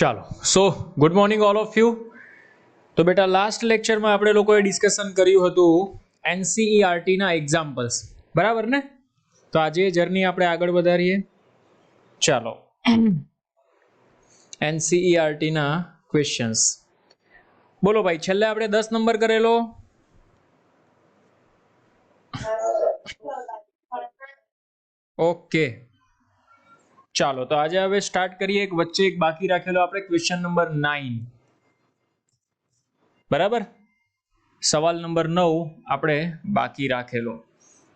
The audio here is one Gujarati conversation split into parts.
ચાલો સો good morning all of you. તો બેટા લાસ્ટ લેક્ચરમાં આપણે લોકોએ ડિસ્કશન કર્યું હતું એનસીઈઆરટી ના એક્ઝામ્પલ્સ, બરાબર ને? તો આજે જર્ની આપણે આગળ વધારીએ. ચાલો એનસીઈઆરટી ના ક્વેશ્ચન્સ બોલો ભાઈ. છેલ્લે આપણે 10 નંબર કરેલો. ઓકે ચાલો તો આજે હવે સ્ટાર્ટ કરીએ. એક વચ્ચે એક બાકી રાખેલો આપણે ક્વેશ્ચન નંબર 9, બરાબર. સવાલ નંબર 9 આપણે બાકી રાખેલો.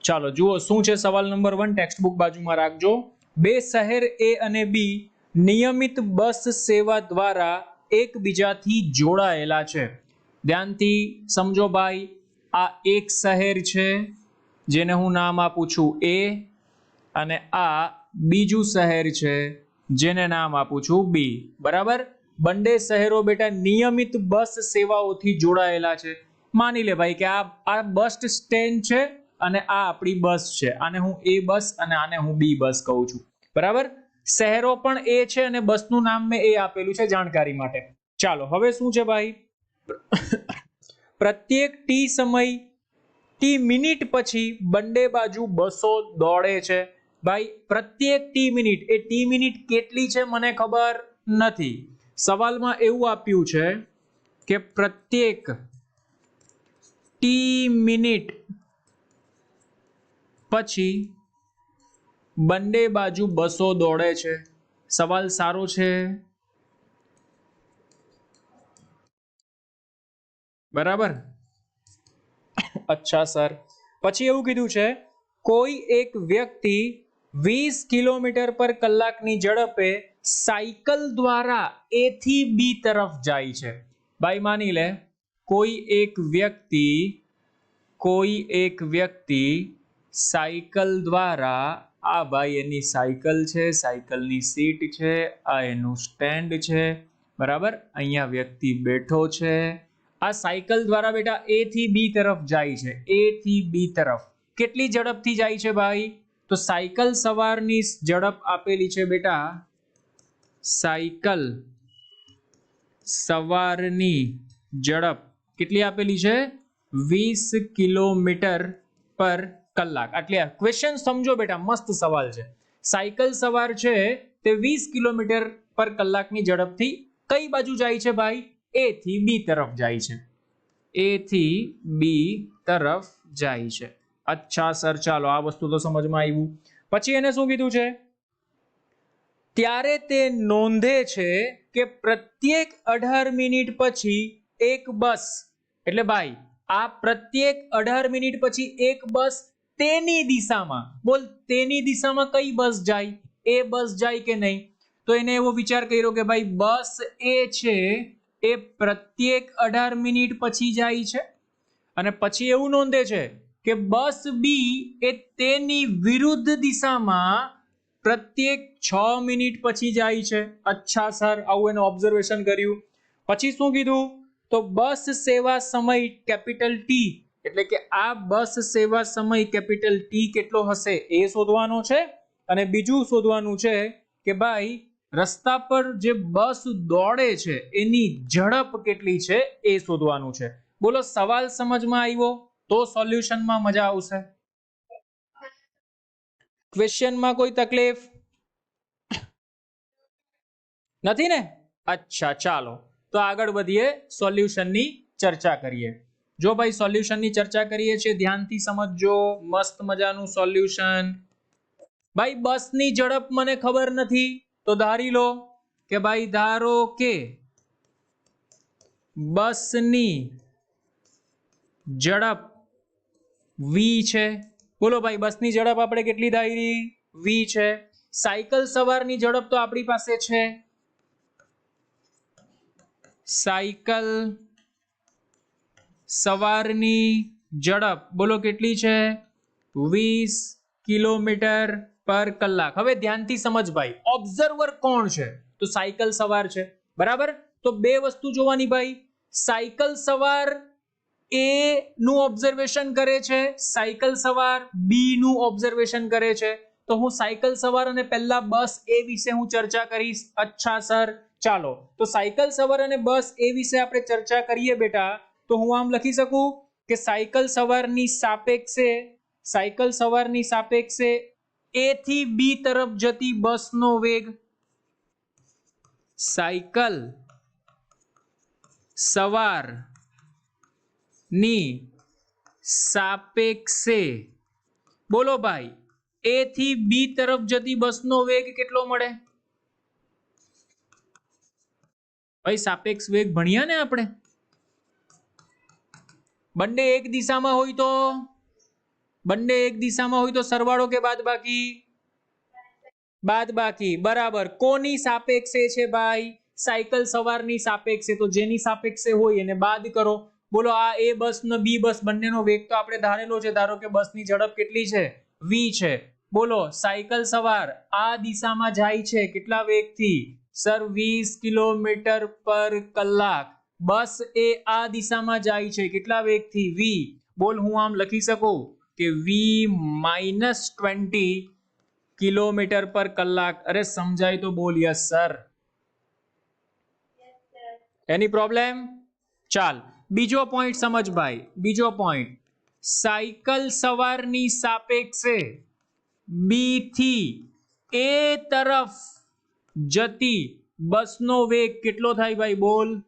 ચાલો જુઓ શું છે સવાલ નંબર 1. ટેક્સ્ટ બુક બાજુમાં રાખજો. બે શહેર એ અને બી નિયમિત બસ સેવા દ્વારા એકબીજાથી જોડાયેલા છે. ધ્યાનથી સમજો ભાઈ. આ એક શહેર છે જેને હું નામ આપું છું એ, અને આ બીજું શહેર છે જેને નામ આપું છું બી, બરાબર. બંને શહેરો બેટા નિયમિત બસ સેવાઓથી જોડાયેલા છે. માની લે ભાઈ કે આ બસ સ્ટેન્ડ છે અને આ આપણી બસ છે. આને હું એ બસ અને આને હું બી બસ કહું છું, બરાબર. શહેરો પણ એ છે અને બસનું નામ મેં એ આપેલું છે જાણકારી માટે. ચાલો હવે શું છે ભાઈ, પ્રત્યેક ટી સમય ટી મિનિટ પછી બંને બાજુ બસો દોડે છે. ભાઈ પ્રત્યેક ટી મિનિટ, એ ટી મિનિટ કેટલી છે મને ખબર નથી. સવાલમાં એવું આપ્યું છે કે પ્રત્યેક ટી મિનિટ પછી બંને બાજુ બસો દોડે છે. સવાલ સારો છે, બરાબર. અચ્છા સર, પછી એવું કીધું છે કોઈ એક વ્યક્તિ 20 કિલોમીટર પર કલાકની ઝડપે સાયકલ દ્વારા એ થી બી તરફ જાય છે. ભાઈ માની લે કોઈ એક વ્યક્તિ સાયકલ દ્વારા, આ ભાઈ એની સાયકલ છે, સાયકલની સીટ છે, આ એનું સ્ટેન્ડ છે, બરાબર. અહીંયા વ્યક્તિ બેઠો છે. આ સાયકલ દ્વારા બેટા એ થી બી તરફ જાય છે. એ થી બી તરફ કેટલી ઝડપથી જાય છે ભાઈ? તો સાયકલ સવારની ઝડપ આપેલી છે બેટા. સાયકલ સવારની ઝડપ કેટલી આપેલી છે? 20 કિલોમીટર પર કલાક. એટલે ક્વેશ્ચન સમજો બેટા, મસ્ત સવાલ છે. સાયકલ સવાર છે તે 20 કિલોમીટર પર કલાકની ઝડપથી કઈ બાજુ જાય છે ભાઈ? એ થી બી તરફ જાય છે. એ થી બી તરફ જાય છે. અચ્છા સર, ચાલો આ વસ્તુ તો સમજમાં આવ્યું. પછી એને શું કીધું છે? ત્યારે તે નોંધે છે કે પ્રત્યેક 18 મિનિટ પછી એક બસ, એટલે ભાઈ આ પ્રત્યેક 18 મિનિટ પછી એક બસ તેની દિશામાં, બોલ તેની દિશામાં કઈ બસ જાય? એ બસ જાય કે નહીં? તો એને એવો વિચાર કર્યો કે ભાઈ બસ એ છે એ પ્રત્યેક 18 મિનિટ પછી જાય છે. અને પછી એવું નોંધે છે કે બસ બી એ તેની વિરુદ્ધ દિશામાં પ્રત્યેક 6 મિનિટ પછી જાય છે. અચ્છા સર, આવું એનું ઓબ્ઝર્વેશન કર્યું. પછી શું કીધું? તો બસ સેવા સમય કેપિટલ ટી, એટલે કે આ બસ સેવા સમય કેપિટલ ટી કેટલો હશે એ શોધવાનો છે. અને બીજું શોધવાનું છે કે ભાઈ રસ્તા પર જે બસ દોડે છે એની ઝડપ કેટલી છે એ શોધવાનું છે. બોલો સવાલ સમજમાં આવ્યો તો સોલ્યુશનમાં મજા આવશે. ક્વેશ્ચનમાં કોઈ તકલીફ નથી ને? અચ્છા ચાલો તો આગળ વધીએ, સોલ્યુશનની ચર્ચા કરીએ. જો ભાઈ સોલ્યુશનની ચર્ચા કરીએ છીએ, ધ્યાનથી સમજજો. મસ્ત મજાનું સોલ્યુશન. ભાઈ બસની ઝડપ મને ખબર નથી તો ધારી લો કે ભાઈ ધારો કે બસની ઝડપ v છે. બોલો ભાઈ બસની ઝડપ આપણે કેટલી ધારી? v છે. સાયકલ સવારની ઝડપ તો આપણી પાસે છે. સાયકલ સવારની ઝડપ બોલો કેટલી છે? 20 કિલોમીટર પર કલાક. હવે ધ્યાનથી સમજ ભાઈ, ઓબ્ઝર્વર કોણ છે? તો સાયકલ સવાર છે, બરાબર. તો બે વસ્તુ જોવાની ભાઈ. સાયકલ સવાર એ નું ઓબ્ઝર્વેશન કરે છે, સાયકલ સવાર બી નું ઓબ્ઝર્વેશન કરે છે. તો હું સાયકલ સવાર અને પહેલા બસ એ વિશે હું ચર્ચા કરીશ. અચ્છા સર, ચાલો તો સાયકલ સવાર અને બસ એ વિશે આપણે ચર્ચા કરીએ બેટા, તો હું આમ લખી શકું કે સાયકલ સવારની સાપેક્ષે એ થી બી તરફ જતી બસનો વેગ, સાયકલ સવારની સાપેક્ષે બોલો ભાઈ એ થી બી તરફ જતી બસનો વેગ કેટલો મળે? ભાઈ સાપેક્ષ વેગ ભણ્યા ને આપણે, બંને એક દિશામાં હોય તો સરવાળો કે બાદબાકી? બાદબાકી, બરાબર. કોની સાપેક્ષે છે ભાઈ? સાયકલ સવારની સાપેક્ષે. તો જેની સાપેક્ષે હોય એને બાદ કરો. બોલો આ એ બસ ને બી બસ બંનેનો વેગ તો આપણે ધારેલો છે. ધારો કે બસની ઝડપ કેટલી છે? v છે. બોલો સાયકલ સવાર આ દિશામાં જાય છે કેટલા વેગથી? સર 20 કિલોમીટર પર કલાક. બસ એ આ દિશામાં જાય છે કેટલા વેગથી? v. બોલ હું આમ લખી શકું કે v -20 કિલોમીટર પર કલાક. અરે સમજાય તો બોલ યસ સર. એની પ્રોબ્લેમ? ચાલ બીજો પોઈન્ટ સમજ ભાઈ. બીજો પોઈન્ટ, સાયકલ સવારની સાપેક્ષે બી થી એ તરફ જતી બસનો વેગ કેટલો થાય ભાઈ? બોલ.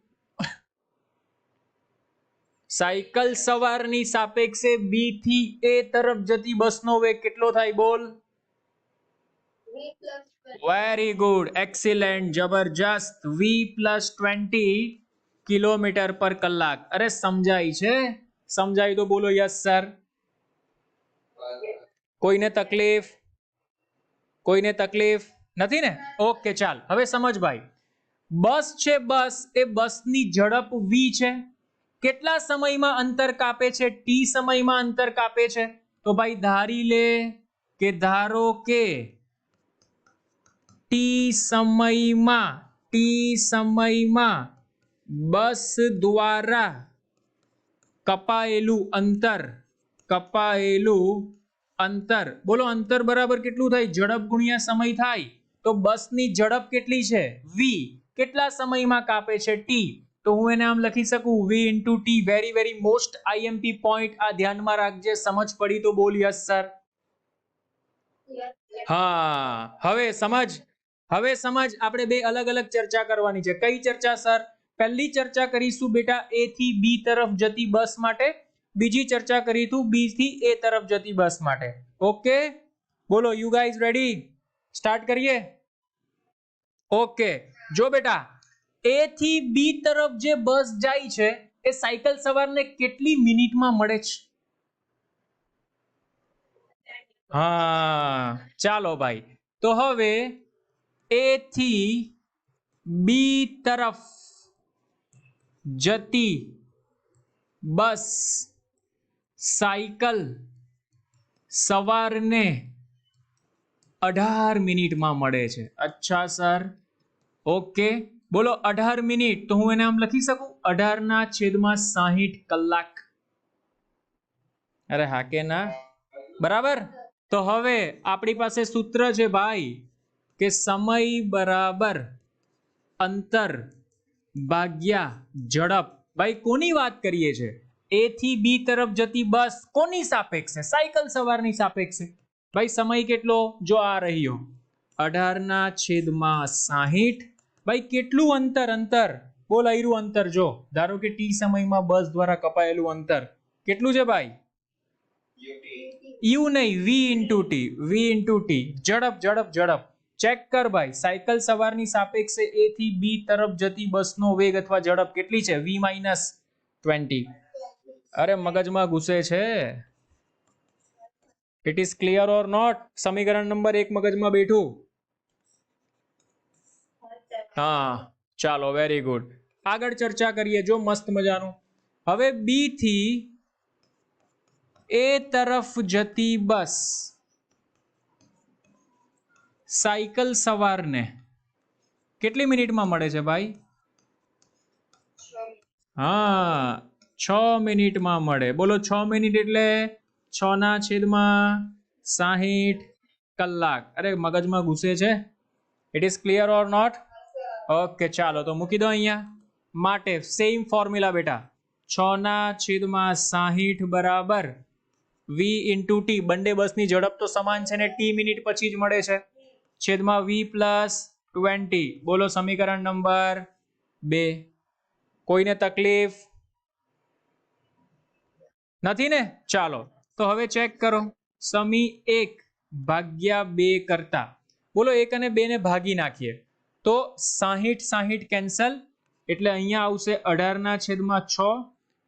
સાયકલ સવારની સાપેક્ષે બી થી એ તરફ જતી બસનો વેગ કેટલો થાય? બોલ. વેરી ગુડ, એક્સિલેન્ટ, જબરજસ્ત. v +20 કિલોમીટર પર કલાક. અરે સમજાય છે? સમજાય તો બોલો યસ સર. કોઈને તકલીફ નથી ને? ઓકે ચાલ હવે સમજ ભાઈ. બસ છે, બસ એ બસની ઝડપ v છે. કેટલા સમયમાં અંતર કાપે છે? t સમયમાં અંતર કાપે છે. તો ભાઈ ધારી લે કે ધારો કે t સમયમાં બસ દ્વારા કપાયેલું અંતર, બોલો અંતર બરાબર કેટલું થાય? ઝડપ ગુણ્યા સમય થાય. તો બસની ઝડપ કેટલી છે? v. કેટલા સમયમાં કાપે છે? t. તો હું એને આમ લખી શકું v * t. Very very most IMP point. આ ધ્યાનમાં રાખજે. સમજ પડી તો બોલ યસ સર. હા હવે સમજ આપણે બે અલગ અલગ ચર્ચા કરવાની છે. કઈ ચર્ચા સર? પહેલી ચર્ચા કરીશું બેટા એ થી બી તરફ જતી બસ માટે. બીજી ચર્ચા કરીશું બી થી એ તરફ જતી બસ માટે. ઓકે બોલો યુ ગાઈઝ રેડી? સ્ટાર્ટ કરીએ. ઓકે જો બેટા એ થી બી તરફ જે બસ જાય છે એ સાયકલ સવારને કેટલી મિનિટમાં મળે છે? હા ચાલો ભાઈ, તો હવે એ થી બી તરફ જતી બસ સાયકલ સવારને 18 મિનિટમાં મળે છે. અચ્છા સર, ઓકે બોલો 18 મિનિટ. તો હું એને આમ લખી શકું 18/60 કલાક. અરે હા કે ના? બરાબર. તો હવે આપણી પાસે સૂત્ર છે ભાઈ કે સમય બરાબર અંતર ભાગ્યા ઝડપ. ભાઈ કોની વાત કરીએ છે? એ થી બી તરફ જતી બસ કોની સાપેક્ષે? સાયકલ સવારની સાપેક્ષે. ભાઈ સમય કેટલો? જો આ રહ્યો 18/60. ભાઈ કેટલું અંતર? બોલ આયરું અંતર. જો ધારો કે t સમયમાં બસ દ્વારા કપાયેલું અંતર કેટલું છે ભાઈ? u નહીં, v * t. ઝડપ ચેક કર ભાઈ. સાયકલ સવારની સાપેક્ષે એ થી બી તરફ જતી બસનો વેગ અથવા ઝડપ કેટલી છે? v -20. અરે મગજમાં ઘૂસે છે. It is clear or not? સમીકરણ નંબર 1 મગજમાં બેઠું? હા ચાલો વેરી ગુડ. આગળ ચર્ચા કરીએ. જો મસ્ત મજાનું. હવે બી થી એ તરફ જતી બસ સાયકલ સવારને કેટલી મિનિટમાં મળે છે ભાઈ? હા 6 મિનિટમાં મળે. બોલો 6 મિનિટ એટલે 6/60 કલાક. અરે મગજમાં ઘૂસે છે? It is clear or not? Okay ચાલો તો મૂકી દો અહીંયા. માટે સેમ ફોર્મ્યુલા બેટા, 6/60 બરાબર v ઇન્ટુ ટી. બંને બસની ઝડપ તો સમાન છે ને ટી મિનિટ પછી જ મળે છે, છેદમાં v પ્લસ 20. બોલો સમીકરણ નંબર 2. કોઈને તકલીફ નથી ને? ચાલો તો હવે ચેક કરો. સમી 1/2 કરતા, બોલો 1 અને 2 ને ભાગી નાખીએ તો 60 કેન્સલ, એટલે અહીંયા આવશે 18/6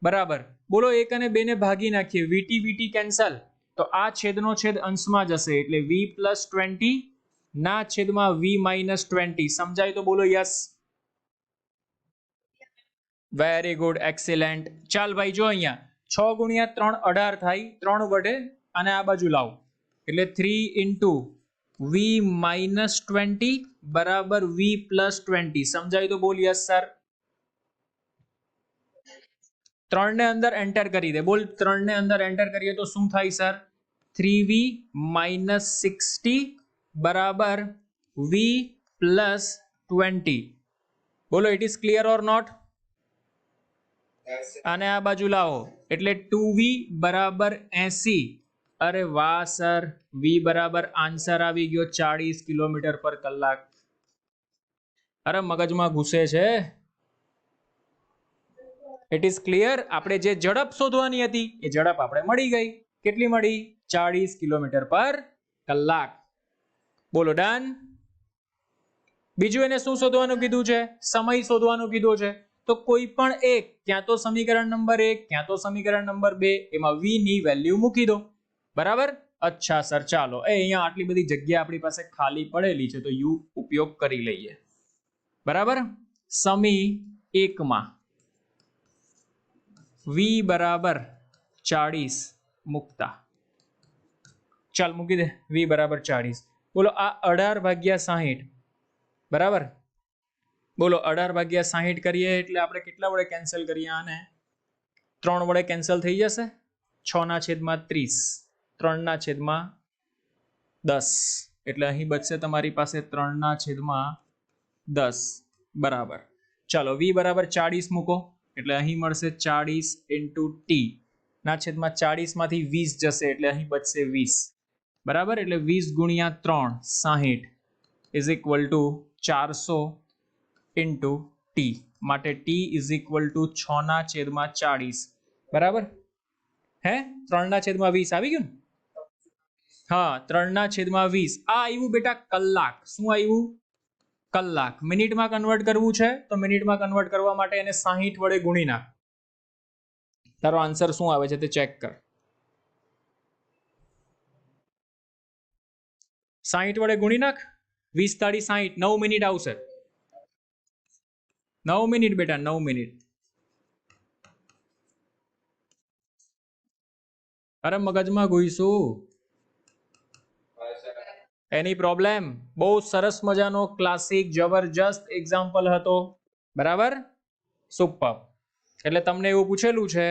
બરાબર. બોલો 1 અને 2 ને ભાગી નાખીએ, વીટી વીટી કેન્સલ, તો આ છેદનો છેદ અંશમાં જશે, એટલે v પ્લસ 20 ના છેદમાં v માઇનસ 20. સમજાય તો બોલો યસ. Very good, excellent. ચાલ ભાઈ જો અહીંયા 6 ગુણ્યા 3 18 થાય, 3 વડે અને આ બાજુ લાવો એટલે 3 ઇન્ટુ v માઇનસ 20 બરાબર v પ્લસ 20. સમજાય તો બોલ યસ સર. 3 ને અંદર એન્ટર કરી દે, બોલ 3 ને અંદર એન્ટર કરીએ તો શું થાય સર? 3v માઇનસ 60 બરાબર v પ્લસ 20. બોલો it is clear or not? અને આ બાજુ લાવો એટલે 2v બરાબર 80. અરે વાહ સર, v બરાબર આન્સર આવી ગયો 40 કિલોમીટર પર કલાક. અરે મગજમાં ઘૂસે છે. It is clear. આપણે જે ઝડપ શોધવાની હતી એ ઝડપ આપણે મળી ગઈ. કેટલી મળી? 40 કિલોમીટર પર કલાક. બોલો ડન. બીજું એને શું શોધવાનું કીધું છે? સમય શોધવાનું કીધું છે. તો કોઈ પણ એક, ક્યાં તો સમીકરણ નંબર 1 ક્યાં તો સમીકરણ નંબર 2, એમાં v ની વેલ્યુ મૂકી દો. બરાબર? અચ્છા સર ચાલો, અહીંયા આટલી બધી જગ્યા આપણી પાસે ખાલી પડેલી છે તો u ઉપયોગ કરી લઈએ. બરાબર? સમી 1 માં v બરાબર 40 મૂકતા, ચાલ મૂકી દે v બરાબર 40. બોલો આ 18/60 બરાબર. બોલો 18/60 કરીએ એટલે આપણે કેટલા વડે કેન્સલ કરીએ આને? 3 વડે કેન્સલ થઈ જશે. 6/30, 3/10, એટલે અહીં બચશે તમારી પાસે 3/10 બરાબર. ચાલો v બરાબર 40 મૂકો એટલે અહીં મળશે 40 ઇન્ટુ ટી ના છેદમાં 40 માંથી 20 જશે એટલે અહીં બચશે 20 બરાબર. એટલે 20 ગુણ્યા 3 60 is equal to 400 into T. માટે ટી ઇઝ ઇક્વલ ટુ 6/40 બરાબર. હે 3/20 આવી ગયું ને? હા 3/20. આ આવ્યું બેટા કલાક. શું આવ્યું? કલાક. મિનિટમાં કન્વર્ટ કરવું છે તો મિનિટમાં કન્વર્ટ કરવા માટે એને 60 વડે ગુણી નાખ. તારો આન્સર શું આવે છે તે ચેક કર. 60 વડે ગુણી નાખ. 20 તાળી 60, 9 મિનિટ આવશે. 9 મિનિટ બેટા, 9 મિનિટ. અરે મગજમાં ઘૂસું. એની પ્રોબ્લેમ? બહુ સરસ મજાનો ક્લાસિક જબરજસ્ત એક્ઝામ્પલ હતો. બરાબર? સુપર. એટલે તમને એવું પૂછેલું છે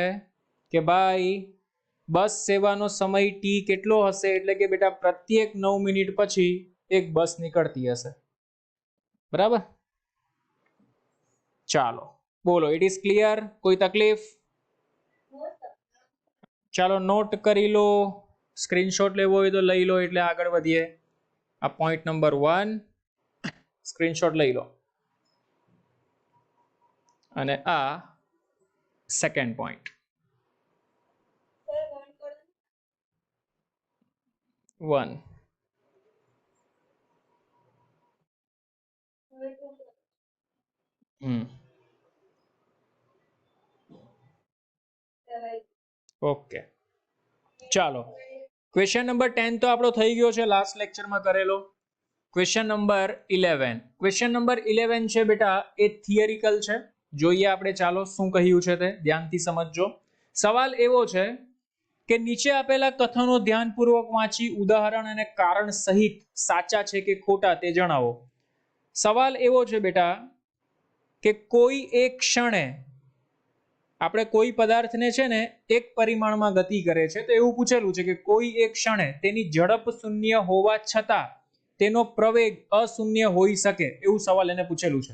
કે ભાઈ બસ સેવાનો સમય ટી કેટલો હશે? એટલે કે બેટા પ્રત્યેક 9 મિનિટ પછી એક બસ નીકળતી હશે. બરાબર? ચાલો બોલો ઇટ ઇઝ ક્લિયર. કોઈ તકલીફ? ચાલો નોટ કરી લો, સ્ક્રીનશોટ લેવો હોય તો લઈ લો એટલે આગળ વધીએ. આ પોઈન્ટ નંબર 1 સ્ક્રીનશોટ લઈ લો અને આ સેકન્ડ પોઈન્ટ. 1 ઓકે. ચાલો ક્વેશ્ચન નંબર 10 તો આપણો થઈ ગયો છે લાસ્ટ લેક્ચરમાં કરેલો. Question number 11. ક્વેશ્ચન નંબર 11 છે બેટા એ થિયરિકલ છે. જોઈએ આપણે ચાલો શું કહ્યું છે તે ધ્યાનથી સમજજો. સવાલ એવો છે કે નીચે આપેલા કથનો ધ્યાનપૂર્વક વાંચી ઉદાહરણ અને કારણ સહિત સાચા છે કે ખોટા તે જણાવો. સવાલ એવો છે બેટા કે કોઈ એક ક્ષણે આપણે કોઈ પદાર્થને છે ને એક પરિમાણમાં ગતિ કરે છે તો એવું પૂછેલું છે કે કોઈ એક ક્ષણે તેની ઝડપ શૂન્ય હોવા છતાં તેનો પ્રવેગ અશૂન્ય હોઈ શકે, એવું સવાલ એને પૂછેલું છે.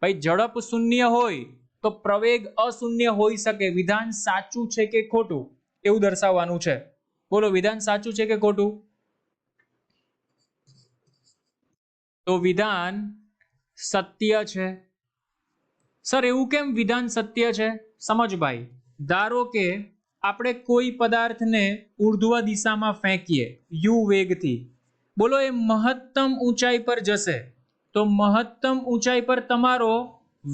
ભાઈ ઝડપ શૂન્ય હોય તો પ્રવેગ અશૂન્ય હોઈ શકે. વિધાન સાચું છે કે ખોટું એવું દર્શાવવાનું છે. બોલો વિધાન સાચું છે કે ખોટું? તો વિધાન સત્ય છે. સર એવું કેમ વિધાન સત્ય છે? સમજ ભાઈ. ધારો કે આપણે કોઈ પદાર્થને ઉર્ધ્વ દિશામાં ફેંકીએ યુ વેગથી, બોલો એ મહત્તમ ઊંચાઈ પર જશે તો મહત્તમ ઊંચાઈ પર તમારો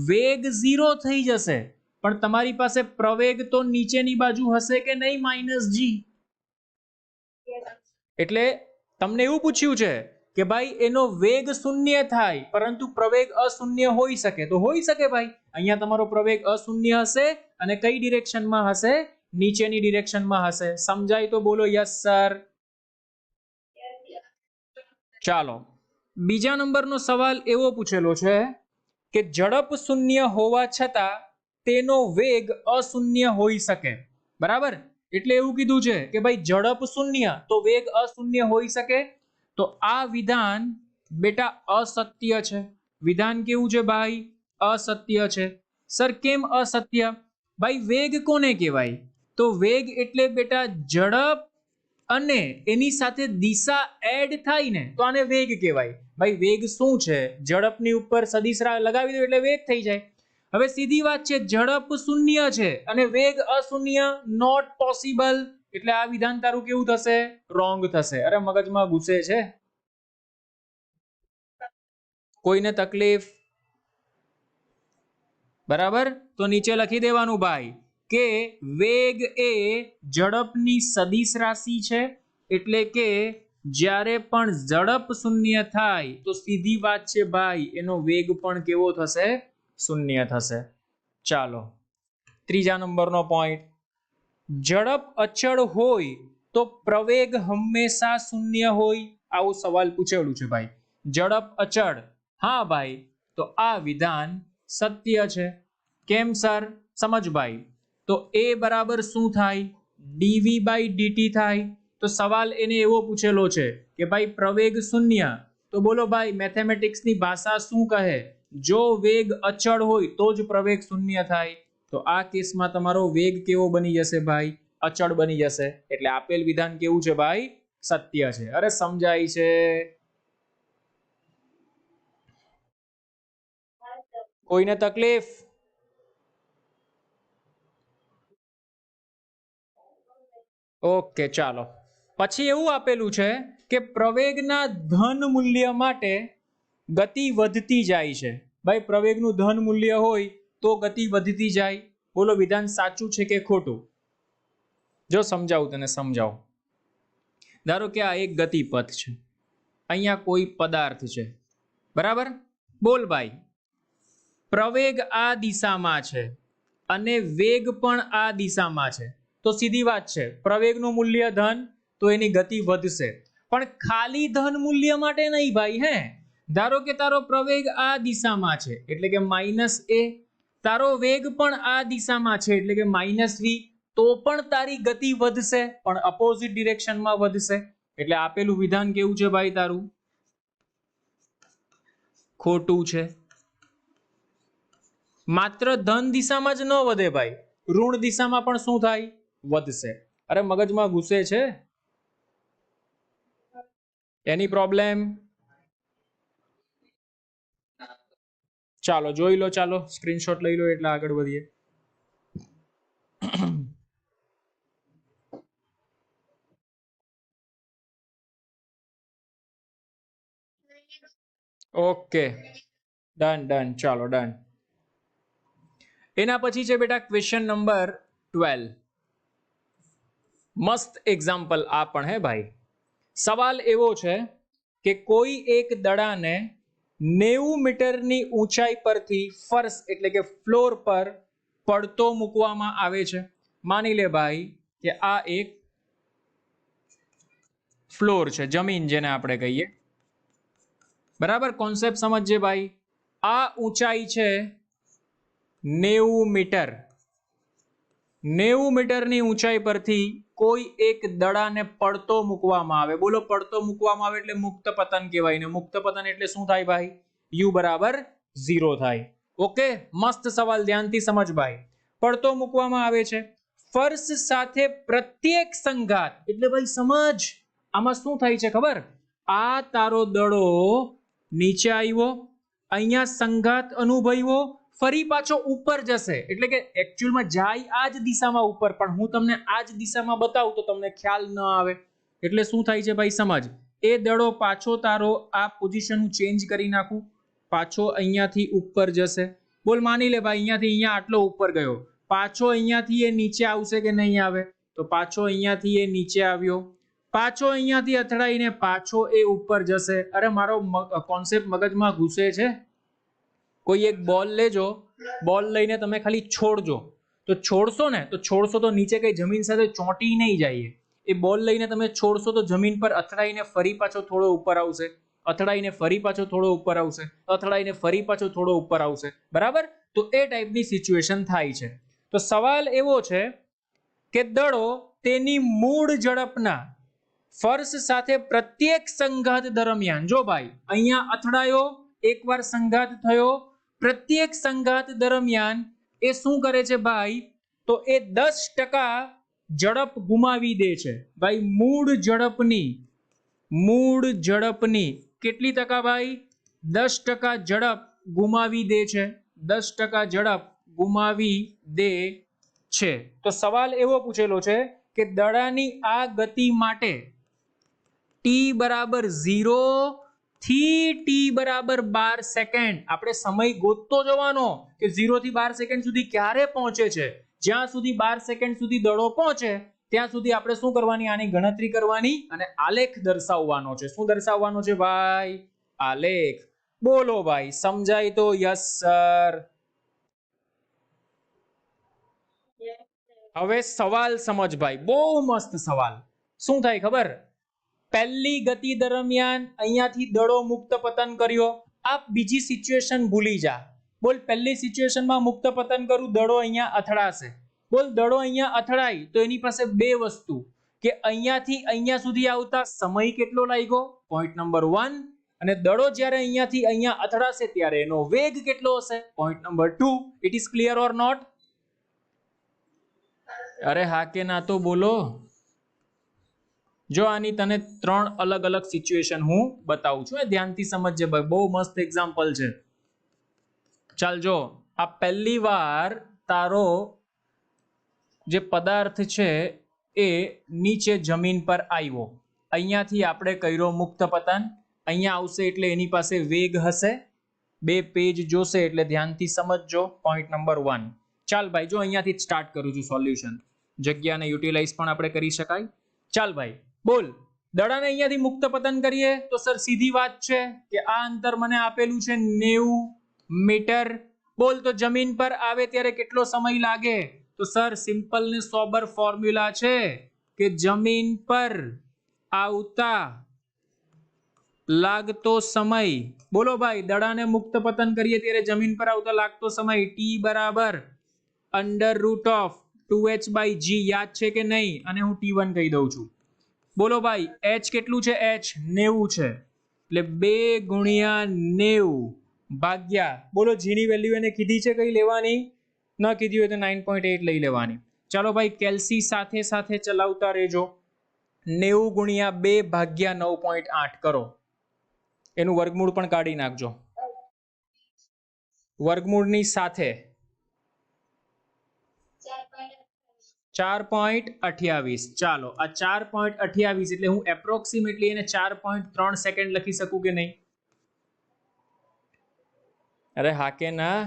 વેગ 0 થઈ જશે, પણ તમારી પાસે પ્રવેગ તો નીચેની બાજુ હશે કે નહીં -g. એટલે તમને એવું પૂછ્યું છે કે ભાઈ એનો વેગ શૂન્ય થાય પરંતુ પ્રવેગ અશૂન્ય હોઈ શકે, તો હોઈ શકે ભાઈ. અહીંયા તમારો પ્રવેગ અશૂન્ય હશે અને કઈ ડિરેક્શનમાં હશે? નીચેની ડિરેક્શનમાં હશે. સમજાય તો બોલો યસ સર. ચાલો બીજા નંબરનો સવાલ એવો પૂછેલો છે કે ઝડપ શૂન્ય હોવા છતાં તેનો વેગ અશૂન્ય હોઈ શકે. બરાબર, એટલે એવું કીધું છે કે ભાઈ ઝડપ શૂન્ય તો વેગ અશૂન્ય હોઈ શકે. તો આ વિધાન બેટા અસત્ય છે. વિધાન કેવું છે ભાઈ? અસત્ય છે. સર કેમ અસત્ય? ભાઈ વેગ કોને કહેવાય? તો વેગ એટલે બેટા ઝડપ અને એની સાથે દિશા એડ થાય ને તો આને વેગ કહેવાય. ભાઈ વેગ શું છે? ઝડપની ઉપર સદિશ લગાવી દો એટલે વેગ થઈ જાય. હવે સીધી વાત છે, ઝડપ શૂન્ય છે અને વેગ અશૂન્ય, નોટ પોસિબલ. એટલે આ વિધાન તારું કેવું થશે? રોંગ થશે. અરે મગજમાં ઘૂસે છે? કોઈને તકલીફ? બરાબર, તો નીચે લખી દેવાનું ભાઈ કે વેગ એ ઝડપની સદિશ રાશિ છે, એટલે કે જ્યારે પણ ઝડપ શૂન્ય થાય તો સીધી વાત છે ભાઈ એનો વેગ પણ કેવો થશે? શૂન્ય થશે. ચાલો ત્રીજા નંબરનો પોઈન્ટ, ઝડપ અચળ હોય તો પ્રવેગ હંમેશા શૂન્ય હોય. આવો સવાલ પૂછેલું છે ભાઈ. ઝડપ અચળ, હા ભાઈ, તો આ વિધાન સત્ય છે. કેમ સર? સમજ ભાઈ. તો એ બરાબર શું થાય? dv/dt થાય. તો સવાલ એને એવો પૂછેલો છે કે ભાઈ પ્રવેગ શૂન્ય, તો બોલો ભાઈ મેથેમેટિક્સની ભાષા શું કહે? જો વેગ અચળ હોય તો જ પ્રવેગ શૂન્ય થાય. તો આ કેસમાં તમારો વેગ કેવો બની જશે ભાઈ? અચળ બની જશે. એટલે આપેલ વિધાન કેવું છે ભાઈ? સત્ય છે. અરે સમજાય છે? કોઈને તકલીફ? ઓકે ચાલો. પછી એવું આપેલું છે કે પ્રવેગના ધન મૂલ્ય માટે ગતિ વધતી જાય છે. ભાઈ પ્રવેગનું ધન મૂલ્ય હોય તો ગતિ વધતી જાય. બોલો વિધાન સાચું છે કે ખોટું? જો સમજાવું તને સમજાવું. ધારો કે આ એક ગતિપથ છે, અહીંયા કોઈ પદાર્થ છે, બરાબર? બોલ ભાઈ પ્રવેગ આ દિશામાં છે અને વેગ પણ આ દિશામાં છે, તો સીધી વાત છે પ્રવેગનું મૂલ્ય ધન તો એની ગતિ વધશે. પણ ખાલી ધન મૂલ્ય માટે નહીં ભાઈ. હે, ધારો કે તારો પ્રવેગ આ દિશામાં છે એટલે કે -a, તારો વેગ પણ આ દિશામાં છે એટલે કે -v, તો પણ તારી ગતિ વધશે પણ અપોઝિટ ડિરેક્શનમાં વધશે. એટલે આપેલું વિધાન કેવું છે ભાઈ તારું? ખોટું છે. માત્ર ધન દિશામાં જ ન વધે ભાઈ, ઋણ દિશામાં પણ શું થાય? વધશે. અરે મગજમાં ઘૂસે છે? એની પ્રોબ્લેમ? ચાલો જોઈ લો, ચાલો સ્ક્રીનશોટ લઈ લો એટલે આગળ વધીએ. ઓકે ડન ડન, ચાલો ડન. એના પછી છે બેટા ક્વેશ્ચન નંબર 12. મસ્ત એક્ઝામ્પલ આ પણ હે ભાઈ. સવાલ એવો છે કે કોઈ એક દડાને 90 મીટરની ઊંચાઈ પરથી ફર્શ એટલે કે ફ્લોર પર પડતો મૂકવામાં આવે છે. માની લે ભાઈ કે આ એક ફ્લોર છે, જમીન જેને આપણે કહીએ. બરાબર, કોન્સેપ્ટ સમજજે ભાઈ. આ ઊંચાઈ છે 90 મીટર. 90 મીટરની ઊંચાઈ પરથી કોઈ એક દડાને પડતો મૂકવામાં આવે. બોલો પડતો મૂકવામાં આવે એટલે મુક્ત પતન કહેવાય ને મુક્ત પતન એટલે શું થાય ભાઈ? u = 0 થાય. ઓકે, મસ્ત સવાલ, ધ્યાનથી સમજ ભાઈ. પડતો મૂકવામાં આવે છે, ફર્શ સાથે પ્રત્યેક સંઘાત, એટલે ભાઈ સમજ આમાં શું થાય છે ખબર? આ તારો દડો નીચે આવ્યો, અહીંયા સંઘાત અનુભવ્યો, ફરી પાછો ઉપર જશે, એટલે કે એકચ્યુઅલમાં જાય આ જ દિશામાં ઉપર, પણ હું તમને આ જ દિશામાં બતાવું તો તમને ખ્યાલ ન આવે. એટલે શું થાય છે ભાઈ સમજ, એ દડો પાછો તારો આ પોઝિશન હું ચેન્જ કરી નાખું, પાછો અહીંયાથી ઉપર જશે. બોલ માની લે ભાઈ અહીંયાથી અહીંયા આટલો ઉપર ગયો, પાછો અહીંયાથી એ નીચે આવશે કે નહીં આવે? તો પાછો અહીંયાથી એ નીચે આવ્યો, પાછો અહીંયાથી અથડાઈને પાછો એ ઉપર જશે. અરે મારો કોન્સેપ્ટ મગજમાં ઘૂસે છે. કોઈ એક બોલ લેજો, બોલ લઈને તમે ખાલી છોડજો, તો છોડશો ને તો નીચે કઈ જમીન સાથે ચોંટી નહીં જાય. એ બોલ લઈને તમે છોડશો તો જમીન પર અથડાઈને ફરી પાછો થોડો ઉપર આવશે, અથડાઈને ફરી પાછો થોડો ઉપર આવશે, અથડાઈને ફરી પાછો થોડો ઉપર આવશે. બરાબર? તો એ ટાઈપની સિચ્યુએશન થાય છે. તો સવાલ એવો છે કે દડો તેની મૂળ ઝડપના ફર્શ સાથે પ્રત્યેક સંઘાત દરમિયાન, જો ભાઈ અહીંયા અથડાયો, એકવાર સંઘાત થયો, પ્રત્યેક સંઘાત દરમિયાન એ શું કરે છે ભાઈ? તો એ 10% ઝડપ ગુમાવી દે છે. ભાઈ મૂળ ઝડપની કેટલી ટકા ભાઈ? 10% ઝડપ ગુમાવી દે છે, 10% ઝડપ ગુમાવી દે છે. તો સવાલ એવો પૂછેલો છે કે દડાની આ ગતિ માટે t બરાબર 0 થી t બરાબર 12 સેકન્ડ, આપણે સમય ગોતતો જવાનો કે 0 થી 12 સેકન્ડ સુધી ક્યારે પહોંચે છે. જ્યાં સુધી 12 સેકન્ડ સુધી દડો પહોંચે ત્યાં સુધી આપણે શું કરવાની? આની ગણતરી કરવાની અને આલેખ દર્શાવવાનો છે. શું દર્શાવવાનો છે ભાઈ? આલેખ. બોલો ભાઈ, સમજાય તો યસ સર. હવે સવાલ સમજ ભાઈ, બહુ મસ્ત સવાલ. શું થાય ખબર? પહેલી ગતિ દરમિયાન અહીંયાથી દડો મુક્ત પતન કર્યો, આપ બીજી સિચ્યુએશન ભૂલી જા. બોલ પહેલી સિચ્યુએશનમાં મુક્ત પતન કરું, દડો અહીંયા અથડાશે. બોલ દડો અહીંયા અથડાય તો એની પાસે બે વસ્તુ, કે અહીંયાથી અહીંયા સુધી આવતા સમય કેટલો લાગ્યો, પોઈન્ટ નંબર 1, અને દડો જ્યારે અહીંયાથી અહીંયા અથડાશે ત્યારે એનો વેગ કેટલો હશે, point number 2. It is clear or not? અરે હા કે ના તો બોલો. જો આની તને 3 અલગ અલગ સિચ્યુએશન હું બતાવું છું, ધ્યાનથી સમજજે ભાઈ, બહુ મસ્ત એક્ઝામ્પલ છે. ચાલ જો, આ પહેલી વાર તારો જે પદાર્થ છે એ નીચે જમીન પર આવ્યો, અહીંયાથી આપણે કર્યો મુક્ત પતન, અહીંયા આવશે એટલે એની પાસે વેગ હશે. 2 પેજ જોશે એટલે ધ્યાનથી સમજજો. Point number 1. ચાલ ભાઈ જો અહીંયાથી સ્ટાર્ટ કરું છું સોલ્યુશન, જગ્યાને યુટિલાઇઝ પણ આપણે કરી શકાય. ચાલ ભાઈ બોલ, દડાને અહીંયાથી મુક્ત પતન કરીએ તો સર સીધી વાત છે કે આ અંતર મને આપેલું છે 90 મીટર. બોલ તો જમીન પર આવે ત્યારે કેટલો સમય લાગે? તો સર સિમ્પલ ને સોબર ફોર્મ્યુલા છે કે જમીન પર આવતા લાગતો સમય, બોલો ભાઈ દડાને મુક્ત પતન કરીએ ત્યારે જમીન પર આવતા લાગતો સમય t બરાબર √2h/g. યાદ છે કે નહીં? અને હું t1 કહી દઉં છું. બોલો ભાઈ h કેટલું છે? h 90 છે, એટલે 2 × 90 ભાગ્યા, બોલો g ની વેલ્યુ એને કીધી છે કઈ લેવાની? ન કીધી હોય તો 9.8 લઈ લેવાની. ચાલો ભાઈ કેલ્સી સાથે સાથે ચલાવતા રહેજો. 90 × 2 ભાગ્યા 9.8 કરો, એનું વર્ગમૂળ પણ કાઢી નાખજો. વર્ગમૂળની સાથે 4.28. ચાલો આ 4.28 એટલે હું એપ્રોક્સિમેટલી એને 4.3 સેકન્ડ લખી શકું કે નહીં? અરે હા કે ના?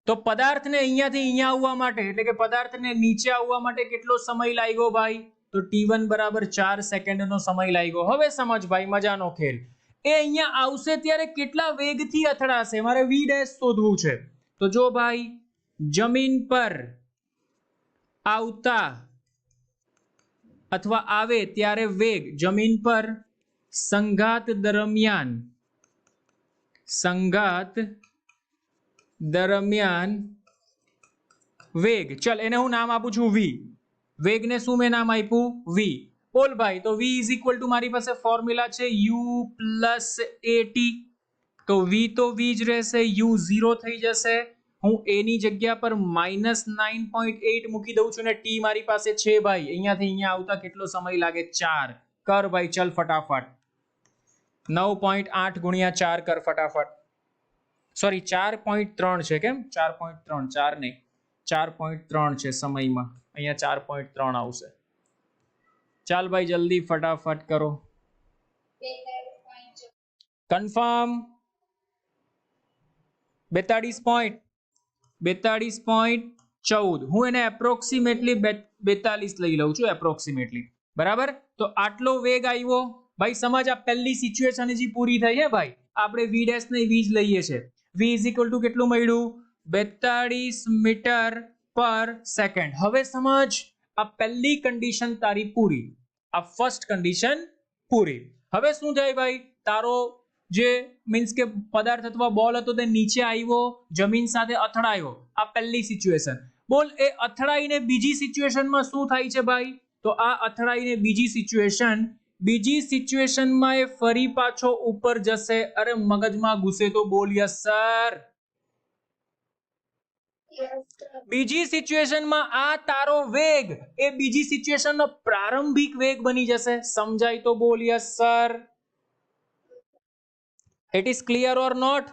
તો પદાર્થને અહીંયાથી અહીંયા આવવા માટે, એટલે કે પદાર્થને નીચે આવવા માટે કેટલો સમય લાગ્યો ભાઈ? તો t1 બરાબર 4 સેકન્ડનો સમય લાગ્યો. હવે સમજ ભાઈ, મજાનો ખેલ. એ અહીંયા આવશે ત્યારે કેટલા વેગથી અથડાશે, મારે v' શોધવું છે. તો જો ભાઈ જમીન પર આવતા અથવા આવે ત્યારે વેગ, જમીન પર સંઘાત દરમિયાન વેગ, ચલ એને હું નામ આપું છું v. વેગને શું મેં નામ આપ્યું? v. બોલ ભાઈ તો v = મારી પાસે ફોર્મ્યુલા છે u + at. તો v તો v જ રહેશે, u 0 થઈ જશે. હું a ની જગ્યા પર -9.8 મૂકી દઉં છું ને t મારી પાસે છે ભાઈ, અહીંયાથી અહીંયા આવતા કેટલો સમય લાગે? 4. કર ભાઈ, ચલ ફટાફટ. 9.8 ગુણ્યા 4 કર ફટાફટ. સોરી 4.3 છે, કેમ 4.3? 4 નહીં, 4.3 છે સમયમાં, અહીંયા 4.3 આવશે. ચાલ ભાઈ જલ્દી ફટાફટ કરો. કન્ફર્મ 42.14. હું એને એપ્રોક્સિમેટલી 42 લઈ લઉં છું, એપ્રોક્સિમેટલી. બરાબર, તો આટલો વેગ આવ્યો ભાઈ. સમજ, આ પહેલી સિચ્યુએશન જે પૂરી થઈ છે ભાઈ, આપણે v ડેશ ને v જ લઈએ છે. v = કેટલું મળ્યું? 42 મીટર પર સેકન્ડ. હવે સમજ, આ પહેલી કન્ડિશન તારી પૂરી, આ ફર્સ્ટ કન્ડિશન પૂરી. હવે શું થાય ભાઈ? તારો જે મીન્સ કે પદાર્થ અથવા બોલ હતો તે નીચે આવ્યો, જમીન સાથે અથડાયો. આ પહેલી સિચ્યુએશન. બોલ, એ અથડાઈને બીજી સિચ્યુએશનમાં શું થાય છે ભાઈ? તો આ અથડાઈને બીજી સિચ્યુએશનમાં એ ફરી પાછો ઉપર જશે. અરે મગજમાં ઘૂસે તો બોલ યસ સર. બીજી સિચ્યુએશનમાં આ તારો વેગ એ બીજી સિચ્યુએશનનો પ્રારંભિક વેગ બની જશે. સમજાય તો બોલ yes sir. It is clear or not?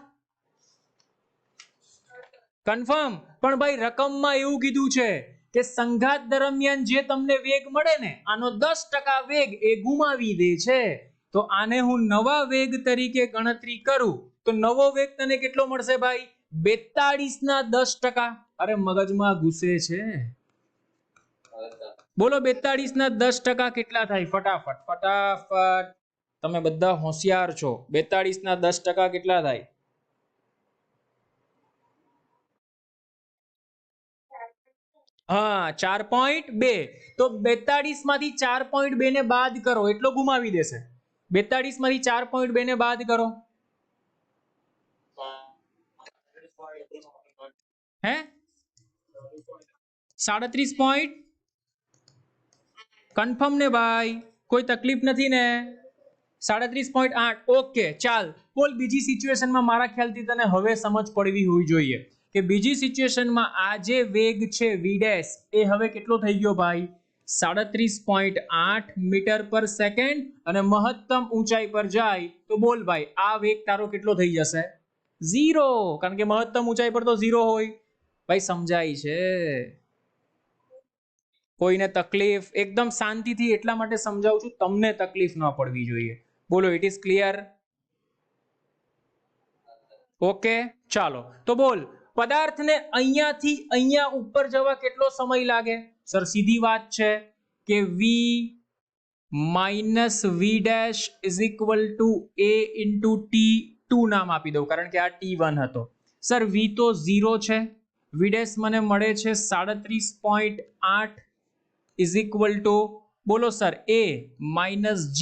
Confirm. પણ ભાઈ રકમમાં એવું કીધું છે કે સંઘાત દરમિયાન જે તમને વેગ મળે ને, આનો 10% વેગ એ ગુમાવી દે છે. તો આને હું નવા વેગ તરીકે ગણતરી કરું તો નવો વેગ તને કેટલો મળશે ભાઈ? 42 ના 10%. અરે મગજમાં ઘૂસે છે. બોલો 42 ના 10% કેટલા થાય? ફટાફટ ફટાફટ, તમે બધા હોશિયાર છો. 42 ના 10% કેટલા થાય? હા, 4.2. તો 42 માંથી 4.2 ને બાદ કરો એટલો ગુમાવી દેશે. 42 માંથી 4.2 ને બાદ કરો. હે 37. કન્ફર્મ ને ભાઈ? કોઈ તકલીફ નથી ને? 37.8. ઓકે, ચાલ બોલ. બીજી સિચ્યુએશનમાં મારા ખ્યાલથી તને હવે સમજ પડવી હોવી જોઈએ કે બીજી સિચ્યુએશનમાં આ જે વેગ છે v ડેશ એ હવે કેટલો થઈ ગયો ભાઈ? 37.8 મીટર પર સેકન્ડ. અને મહત્તમ ઊંચાઈ પર જાય તો બોલ ભાઈ આ વેગ તારો કેટલો થઈ જશે? 0. કારણ કે મહત્તમ ઊંચાઈ પર તો 0 હોય. ભાઈ સમજાય છે? કોઈને તકલીફ? એકદમ શાંતિથી એટલા માટે સમજાવું છું, તમને તકલીફ ન પડવી જોઈએ. બોલો, ઇટ ઇઝ ક્લિયર? ઓકે, ચાલો તો બોલ. પદાર્થને અહીંયાથી અહીંયા ઉપર જવા કેટલો સમય લાગે? સર સીધી વાત છે કે v minus v dash is equal to a into t2 નામ આપી દઉં, કારણ કે આ t1 હતો. સર v તો 0 છે, v ડેશ મને મળે છે 37.8 ઇઝ ઇક્વલ ટુ, બોલો સર, a માઇનસ g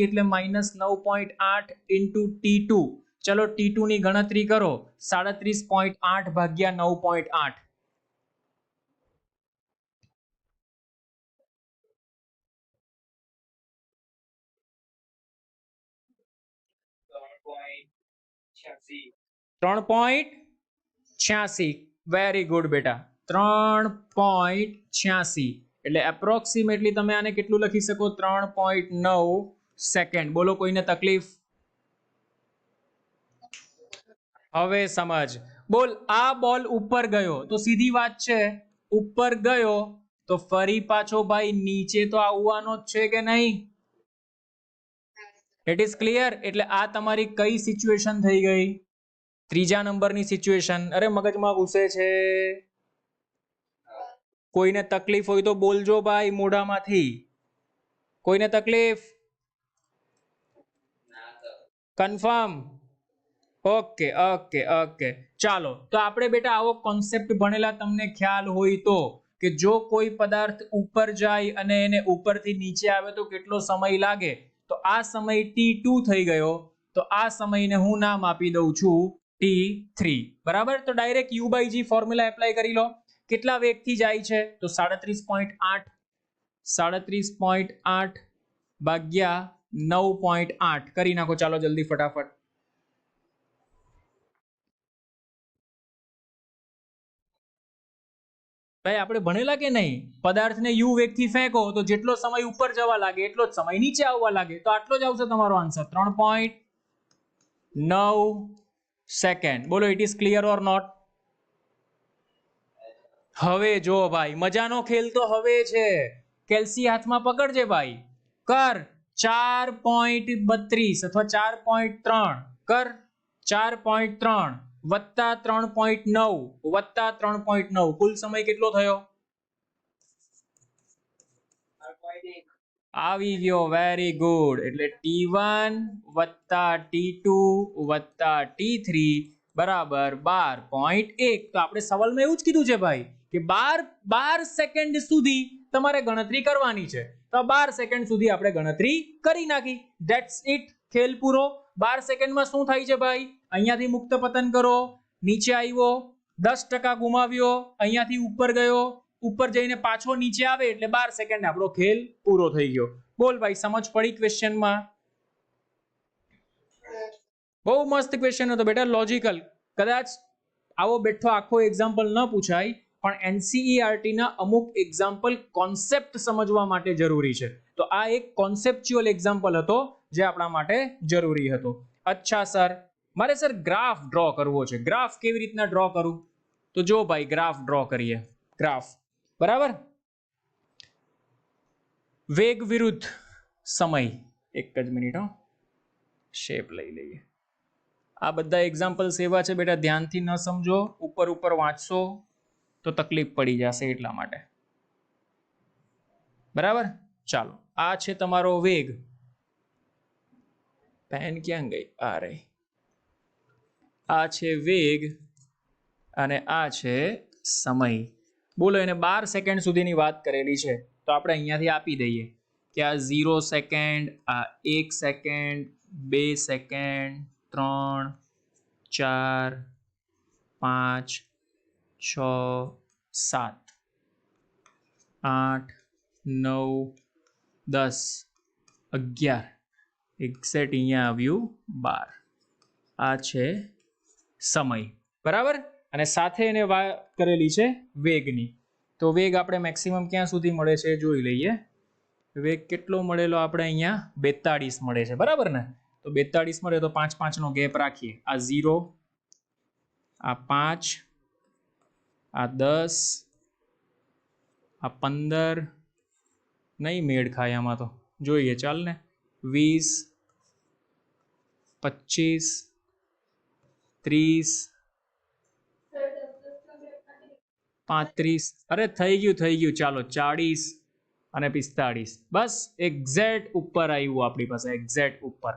એટલે -9.8 ઇન્ટુ t2. ચલો t2 ની ગણતરી કરો. 37.8 ભાગ્યા 9.8. ત્રણ પોઈન્ટ 86. વેરી ગુડ બેટા. 3.86 એટલે એપ્રોક્સિમેટલી તમે આને કેટલું લખી શકો? 3.9 સેકન્ડ. બોલો, કોઈને તકલીફ? હવે સમજ. બોલ, આ બોલ ઉપર ગયો તો સીધી વાત છે, ઉપર ગયો તો ફરી પાછો ભાઈ નીચે તો આવવાનો જ છે કે નહીં? It is clear? એટલે આ તમારી કઈ સિચ્યુએશન થઈ ગઈ? ત્રીજા નંબરની સિચ્યુએશન. અરે મગજમાં ઘૂસે છે? કોઈને તકલીફ હોય તો બોલજો ભાઈ મોઢામાંથી. કોઈને તકલીફ? કન્ફર્મ? ઓકે ઓકે ઓકે, ચાલો તો આપણે બેટા આવો કોન્સેપ્ટ ભણેલા, તમને ખ્યાલ હોય તો કે જો કોઈ પદાર્થ ઉપર જાય અને એને ઉપરથી નીચે આવે તો કેટલો સમય લાગે. તો આ સમય t2 થઈ ગયો, તો આ સમયને હું નામ આપી દઉં છું t3. બરાબર, તો direct u by g formula apply કરી લો. કેટલા વેગથી જાય છે? તો 37.8 ભાગ્યા 9.8 કરી નાખો. ચાલો જલ્દી ફટાફટ. ભાઈ આપણે ભણેલા કે નહીં, પદાર્થને યુ વેગથી ફેંકો તો જેટલો સમય ઉપર જવા લાગે એટલો જ સમય નીચે આવવા લાગે, તો આટલો જ આવશે તમારો આન્સર 3.9 સેકન્ડ. બોલો it is clear or not? હવે જો ભાઈ મજાનો ખેલ તો હવે છે. કેલ્સી હાથમાં પકડજે ભાઈ, કર 4.32 અથવા 4.3 કર. 4.3 વત્તા 3.9 વત્તા 3.9 કુલ સમય કેટલો થયો? આવી ગયો. Very good. એટલે T1 વત્તા T2 વત્તા T3 બરાબર 12.1. તો આપણે સવાલમાં એવું જ કીધું છે ભાઈ કે 12 સેકન્ડ સુધી તમારે ગણતરી કરવાની છે. તો 12 સેકન્ડ સુધી આપણે ગણતરી કરી નાખી. That's it. ખેલ પૂરો. 12 સેકન્ડમાં શું થાય છે ભાઈ? અહીંયાથી મુક્ત પતન કરો, નીચે આવ્યો, 10% ગુમાવ્યો, અહીંયાથી ઉપર ગયો, ઉપર જઈને પાછો નીચે આવે એટલે 12 સેકન્ડ આપણો ખેલ પૂરો થઈ ગયો. બોલ ભાઈ સમજ પડી ક્વેશ્ચનમાં? બહુ મસ્ત ક્વેશ્ચન હતો બેટા, લોજિકલ. કદાચ આવો બેઠો આખો એક્ઝામ્પલ ન પૂછાય પણ એનસીઈઆરટી ના અમુક એક્ઝામ્પલ કોન્સેપ્ટ સમજવા માટે જરૂરી છે. તો આ એક કોન્સેપ્ચ્યુઅલ એક્ઝામ્પલ હતો જે આપણા માટે જરૂરી હતો. અચ્છા સર, મારે સર ગ્રાફ ડ્રો કરવો છે. ગ્રાફ કેવી રીતના ડ્રો કરું? તો જો ભાઈ ગ્રાફ ડ્રો કરીએ. ગ્રાફ બરાબર, વેગ વિરુદ્ધ સમય. એક જ મિનિટ હો, શેપ લઈ લઈએ. આ બધા એક્ઝામ્પલ્સ એવા છે બેટા, ધ્યાનથી ન સમજો, ઉપર ઉપર વાંચશો તો તકલીફ પડી જશે એટલા માટે. બરાબર, ચાલો. આ છે તમારો વેગ. પેન ક્યાં ગઈ? આ રહી. આ છે વેગ અને આ છે સમય. બોલો, એને 12 સેકન્ડ સુધીની વાત કરેલી છે તો આપણે અહીંયાથી આપી દઈએ કે આ 0 સેકન્ડ, આ 1 સેકન્ડ, 2 સેકન્ડ, 3, 4, 5, 6, 7, 8, 9, 10, 11. એક્ઝેક્ટ અહીંયા આવ્યું 12. આ છે સમય. બરાબર, અને સાથે એને વાત કરેલી છે વેગની. તો વેગ આપણે મેક્સિમમ ક્યાં સુધી મળે છે જોઈ લઈએ. વેગ કેટલો મળેલો આપણે અહીંયા? 42 મળે છે. બરાબર ને? તો 42 મળે તો 5 નો ગેપ રાખીએ. આ 0, આ 5, આ 10, આ 15, નહીં મેળ ખાય આમાં તો. જોઈએ ચાલ ને. 20, 25, 30, 35. અરે થઈ ગયું. ચાલો 40 અને 45. બસ એક્ઝેક્ટ ઉપર આવ્યું આપણી પાસે, એક્ઝેક્ટ ઉપર.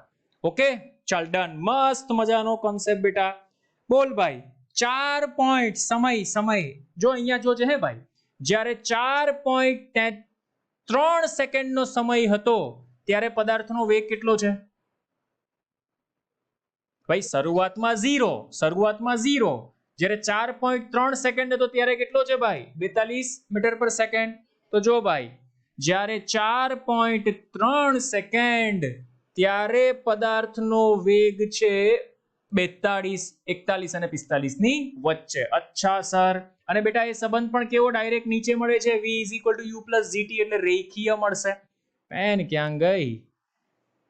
ઓકે, ચાલ ડન. મસ્ત મજાનો કોન્સેપ્ટ બેટા. બોલ ભાઈ 4 પોઈન્ટ સમય. જો અહીંયા જો છે હે ભાઈ, જ્યારે 4.3 સેકન્ડનો સમય હતો ત્યારે પદાર્થનો વેગ કેટલો છે ભાઈ? શરૂઆતમાં 0. જ્યારે 4.3 સેકન્ડ હતો ત્યારે કેટલો છે ભાઈ? 42 મીટર પર સેકન્ડ. તો જો ભાઈ, જ્યારે 4.3 સેકન્ડ ત્યારે પદાર્થનો વેગ છે 42, 41 અને 45 ની વચ્ચે. અચ્છા સર, અને બેટા એ સંબંધ પણ કેવો ડાયરેક્ટ નીચે મળે છે? v = u + gt, એટલે રેખીય મળશે. પેન ક્યાં ગઈ?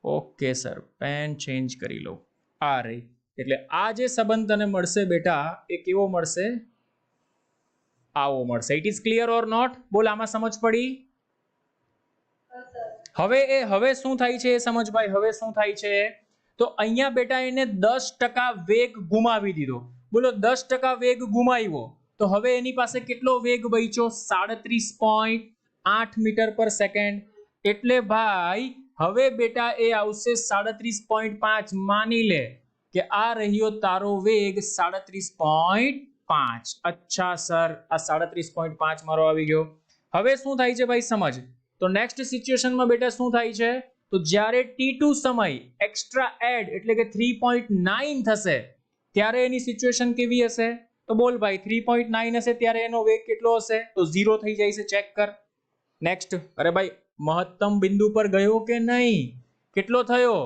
ઓકે સર, પેન ચેન્જ કરી લો. આ રહી. એટલે આ જે સંબંધ તને મળશે બેટા એ કેવો મળશે? આવો મળશે. It is clear or not? બોલ, આમાં સમજ પડી? હવે શું થાય છે એ સમજ ભાઈ. હવે શું થાય છે? તો અહીંયા બેટા એને 10% વેગ ગુમાવી દીધો. બોલો, 10% વેગ ગુમાવ્યો તો હવે એની પાસે કેટલો વેગ બચ્યો? 37.8 મીટર પર સેકન્ડ. એટલે ભાઈ હવે બેટા એ આવશે 37.5. માની લે કે આ રહ્યો તારો વેગ 37.5. અચ્છા સર, આ 37.5 મારો આવી ગયો. હવે શું થાય છે ભાઈ સમજ. તો નેક્સ્ટ સિચ્યુએશનમાં બેટા શું થાય છે? તો જ્યારે T2 સમય એક્સ્ટ્રા એડ એટલે કે 3.9 થશે ત્યારે એની સિચ્યુએશન કેવી હશે? તો બોલ ભાઈ, 3.9 હશે ત્યારે એનો વેગ કેટલો હશે? તો 0 થઈ જાય છે. ચેક કર. નેક્સ્ટ. અરે ભાઈ, મહત્તમ બિંદુ પર ગયો કે નહીં? કેટલો થયો?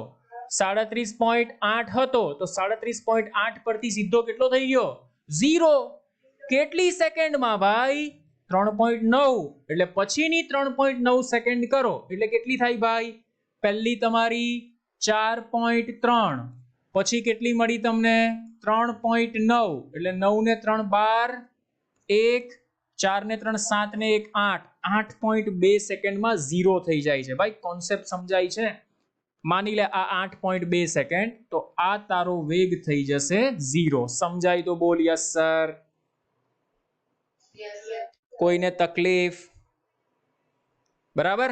37.8 હતો તો 37.8 પરથી સીધો કેટલો થઈ ગયો? 0. કેટલી સેકન્ડમાં ભાઈ? 3.9 એટલે પછીની 3.9 સેકન્ડ કરો એટલે કેટલી થાય ભાઈ? પહેલી તમારી 4.3, પછી કેટલી મળી તમને? 3.9 એટલે 9 ને 3 12, 1 4 ને 3 7 ને 1 8, 8.2 સેકન્ડમાં 0 થઈ જાય છે ભાઈ. કોન્સેપ્ટ સમજાય છે? માની લે આ 8.2 સેકન્ડ, તો આ તારો વેગ થઈ જશે 0. સમજાય તો બોલ યસ સર. કોઈને તકલીફ? બરાબર.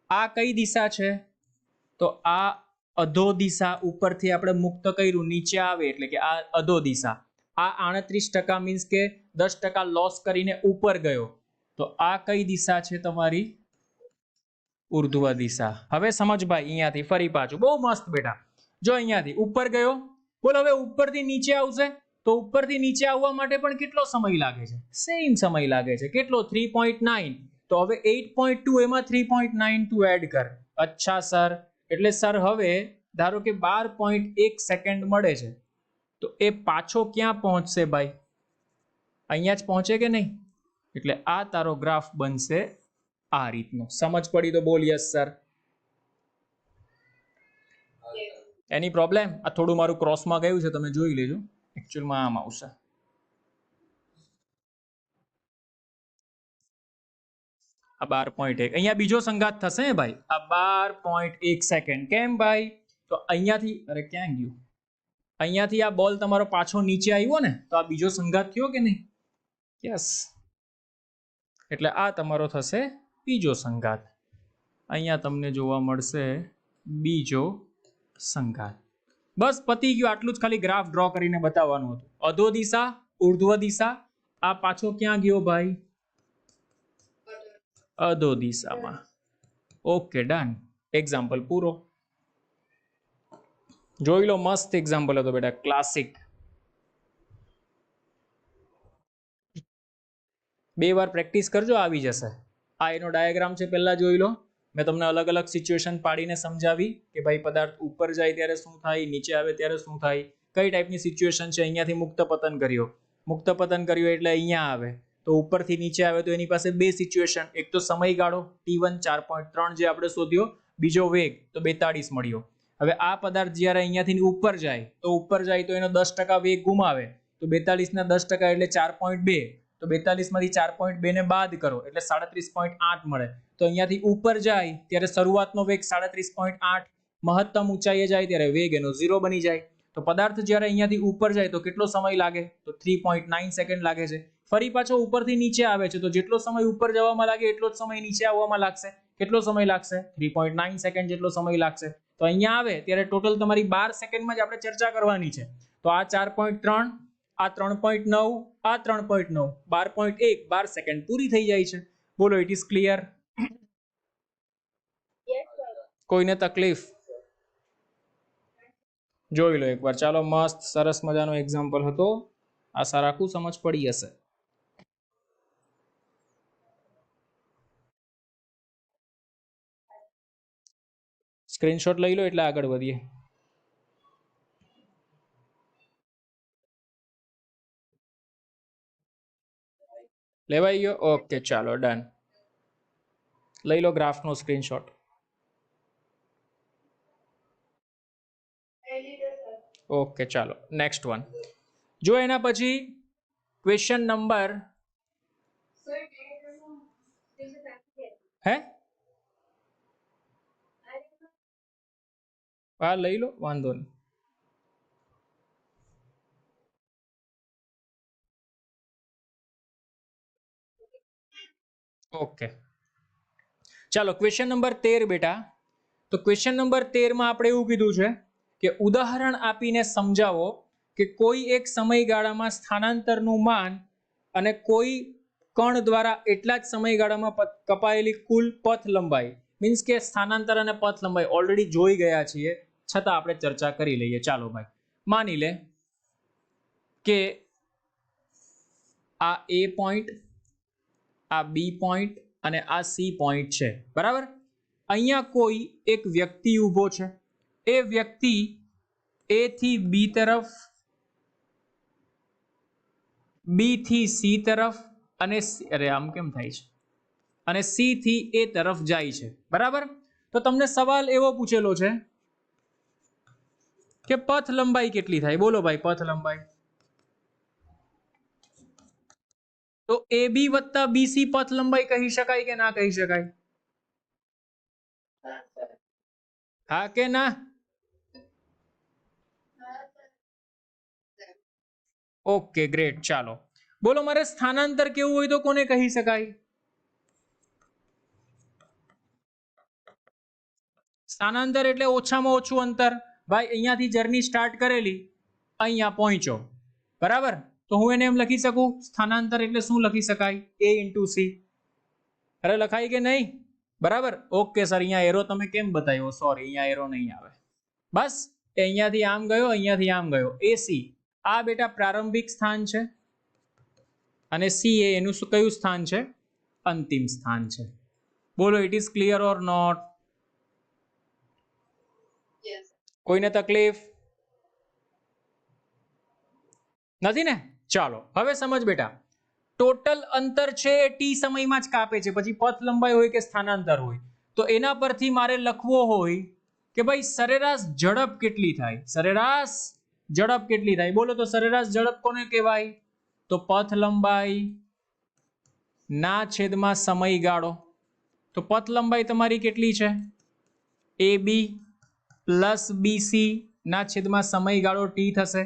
આ કઈ દિશા છે? તો આ અધો દિશા. ઉપરથી આપણે મુક્ત કર્યું, નીચે આવે એટલે કે આ અધો દિશા. આ 38% મીન્સ કે 10% લોસ કરીને ઉપર ગયો, તો આ કઈ દિશા છે તમારી? ઉર્ધ્વ દિશા. હવે સમજ ભાઈ, અહીંયાથી ફરી પાછું બહુ મસ્ત બેટા. જો અહીંયાથી ઉપર ગયો, બોલો હવે ઉપરથી નીચે આવશે, તો ઉપરથી નીચે આવવા માટે પણ કેટલો સમય લાગે છે? સેમ સમય લાગે છે. કેટલો? 3.9. તો હવે 8.2 એમાં 3.9 તું એડ કર. અચ્છા સર, એટલે સર હવે ધારો કે 12.1 સેકન્ડ મળે છે, તો એ પાછો ક્યાં પહોંચશે ભાઈ? અહીંયા જ પહોંચે કે નહીં? એટલે આ તારો ગ્રાફ બનશે આ રીતનો. સમજ પડી તો બોલ યસ સર. એની પ્રોબ્લેમ? આ થોડું મારું ક્રોસમાં ગયું છે, તમે જોઈ લેજો. એકચ્યુઅલમાં આમ આવશે. આ 12.1 અહીંયા બીજો સંઘાત થશે ભાઈ. આ 12.1 સેકન્ડ. કેમ ભાઈ? તો અહીંયાથી, અરે ક્યાં ગયું? અહીંયાથી આ બોલ તમારો પાછો નીચે આવ્યો ને, તો આ બીજો સંઘાત થયો કે નહીં? યસ. એટલે આ તમારો થશે બીજો સંઘાત. અહીંયા તમને જોવા મળશે બીજો સંઘાત. બસ પતી ગયું. આટલું જ ખાલી ગ્રાફ ડ્રો કરીને બતાવવાનું હતું. અધો દિશા, ઉર્ધ્વ દિશા. આ પાછો ક્યાં ગયો ભાઈ? અધો દિશામાં. Okay done. એક્ઝામ્પલ પૂરો. જોઈ લો, મસ્ત એક્ઝામ્પલ હતો બેટા, ક્લાસિક. 2 વાર પ્રેક્ટિસ કરજો, આવી જશે. આ એનો ડાયાગ્રામ છે, પહેલા જોઈ લો. મેં તમને અલગ અલગ સિચ્યુએશન પાડીને સમજાવી કે ભાઈ પદાર્થ ઉપર જાય ત્યારે શું થાય, નીચે આવે ત્યારે શું થાય, કઈ ટાઈપની સિચ્યુએશન છે. અહીંયાથી મુક્ત પતન કર્યો, મુક્ત પતન કર્યું એટલે અહીંયા આવે, તો ઉપરથી નીચે આવે તો એની પાસે બે સિચ્યુએશન. એક તો સમયગાળો T1 4.3 જે આપણે શોધ્યો, બીજો વેગ તો 42 મળ્યો. હવે આ પદાર્થ જ્યારે અહીંયાથી ઉપર જાય તો એનો 10% વેગ ગુમાવે, તો 42 ના 10% એટલે 4.2. તો 42 માંથી 4.2 ને બાદ કરો એટલે 37.8 મળે. તો અહીંયાથી ઉપર જાય ત્યારે શરૂઆતનો વેગ 37.8, મહત્તમ ઊંચાઈએ જાય ત્યારે વેગ એનો 0 બની જાય. તો પદાર્થ જ્યારે અહીંયાથી ઉપર જાય તો કેટલો સમય લાગે? તો 3.9 સેકન્ડ લાગે છે. ફરી પાછો ઉપરથી નીચે આવે છે, તો જેટલો સમય ઉપર જવામાં લાગે એટલો જ સમય નીચે આવવામાં લાગશે. કેટલો સમય લાગશે? 3.9 સેકન્ડ જેટલો સમય લાગશે. તો અહીંયા આવે ત્યારે ટોટલ તમારી 12 સેકન્ડમાં જ આપણે ચર્ચા કરવાની છે. તો આ 4.3, આ 3.9, આ 3.9, 12.1, 12 સેકન્ડ પૂરી થઈ જાય છે. બોલો, ઇટ ઇઝ ક્લિયર? કોઈને તકલીફ? જોઈ લો એકવાર. ચાલો, મસ્ત સરસ મજાનો એક્ઝામ્પલ હતો. આશા રાખું સમજ પડી હશે. સ્ક્રીનશોટ લઈ લો એટલે આગળ વધીએ. લેવાઈ ગયો? ઓકે, ચાલો ડન. લઈ લો ગ્રાફનો સ્ક્રીનશોટ. ઓકે, ચાલો નેક્સ્ટ વન. જો એના પછી ક્વેશ્ચન નંબર હે હા લઈ લો, વાંધો નહીં. ઓકે, ચાલો ક્વેશ્ચન નંબર 13 બેટા. તો ક્વેશ્ચન નંબર 13 માં આપણે એવું કીધું છે કે ઉદાહરણ આપીને સમજાવો કે કોઈ એક સમયગાળામાં સ્થાનાંતરનું માન અને કોઈ કણ દ્વારા એટલા જ સમયગાળામાં કપાયેલી કુલ પથ લંબાઈ. મીન્સ કે સ્થાનાંતર અને પથ લંબાઈ ઓલરેડી જોઈ ગયા છીએ, છતાં આપણે ચર્ચા કરી લઈએ. ચાલો ભાઈ, માની લે કે આ A પોઈન્ટ, આ B પોઈન્ટ અને આ C પોઈન્ટ છે, બરાબર. અહીંયા કોઈ એક વ્યક્તિ ઊભો છે. એ વ્યક્તિ A થી B તરફ, B થી C તરફ અને અરે આમ કેમ થાય છે, અને સી થી એ તરફ જાય છે, બરાબર. તો તમને સવાલ એવો પૂછેલો છે કે પથ લંબાઈ કેટલી થાય? બોલો ભાઈ, પથ લંબાઈ. તો એ બી વત્તા બીસી પથ લંબાઈ કહી શકાય કે ના કહી શકાય? હા કે ના? Okay great. ચાલો બોલો, મારે સ્થાનાંતર કેવું હોય તો કોને કહી શકાય? સ્થાનાંતર એટલે ઓછામાં ઓછું અંતર. ભાઈ અહીંયાથી જર્ની સ્ટાર્ટ કરેલી, અહીંયા પહોંચ્યો, બરાબર. તો હું એને એમ લખી શકું, સ્થાનાંતર એટલે શું લખી શકાય? એ ઇન્ટુ સી. અરે લખાય કે નહીં? બરાબર. ઓકે સર, અહીંયા એરો તમે કેમ બતાવ્યો? સોરી, અહીંયા એરો નહીં આવે. બસ એ અહીંયાથી આમ ગયો, અહીંયાથી આમ ગયો. એસી આ બેટા પ્રારંભિક સ્થાન છે, અને સી એ એનું કયું સ્થાન છે? અંતિમ સ્થાન છે. બોલો, it is clear or not? કોઈને તકલીફ નથી ને? ચાલો હવે સમજ બેટા, ટોટલ અંતર છે એ ટી સમયમાં જ કાપે છે. પછી પથ લંબાઈ હોય કે સ્થાનાંતર હોય, તો એના પરથી મારે લખવો હોય કે ભાઈ સરેરાશ ઝડપ કેટલી થાય? સરેરાશ ઝડપ કેટલી થાય? બોલો તો સરેરાશ ઝડપ કોને કહેવાય? તો પથ લંબાઈ ના છેદમાં સમયગાળો. તો પથ લંબાઈ તમારી કેટલી છે? એ બી પ્લસ બીસી ના છેદમાં સમયગાળો ટી થશે.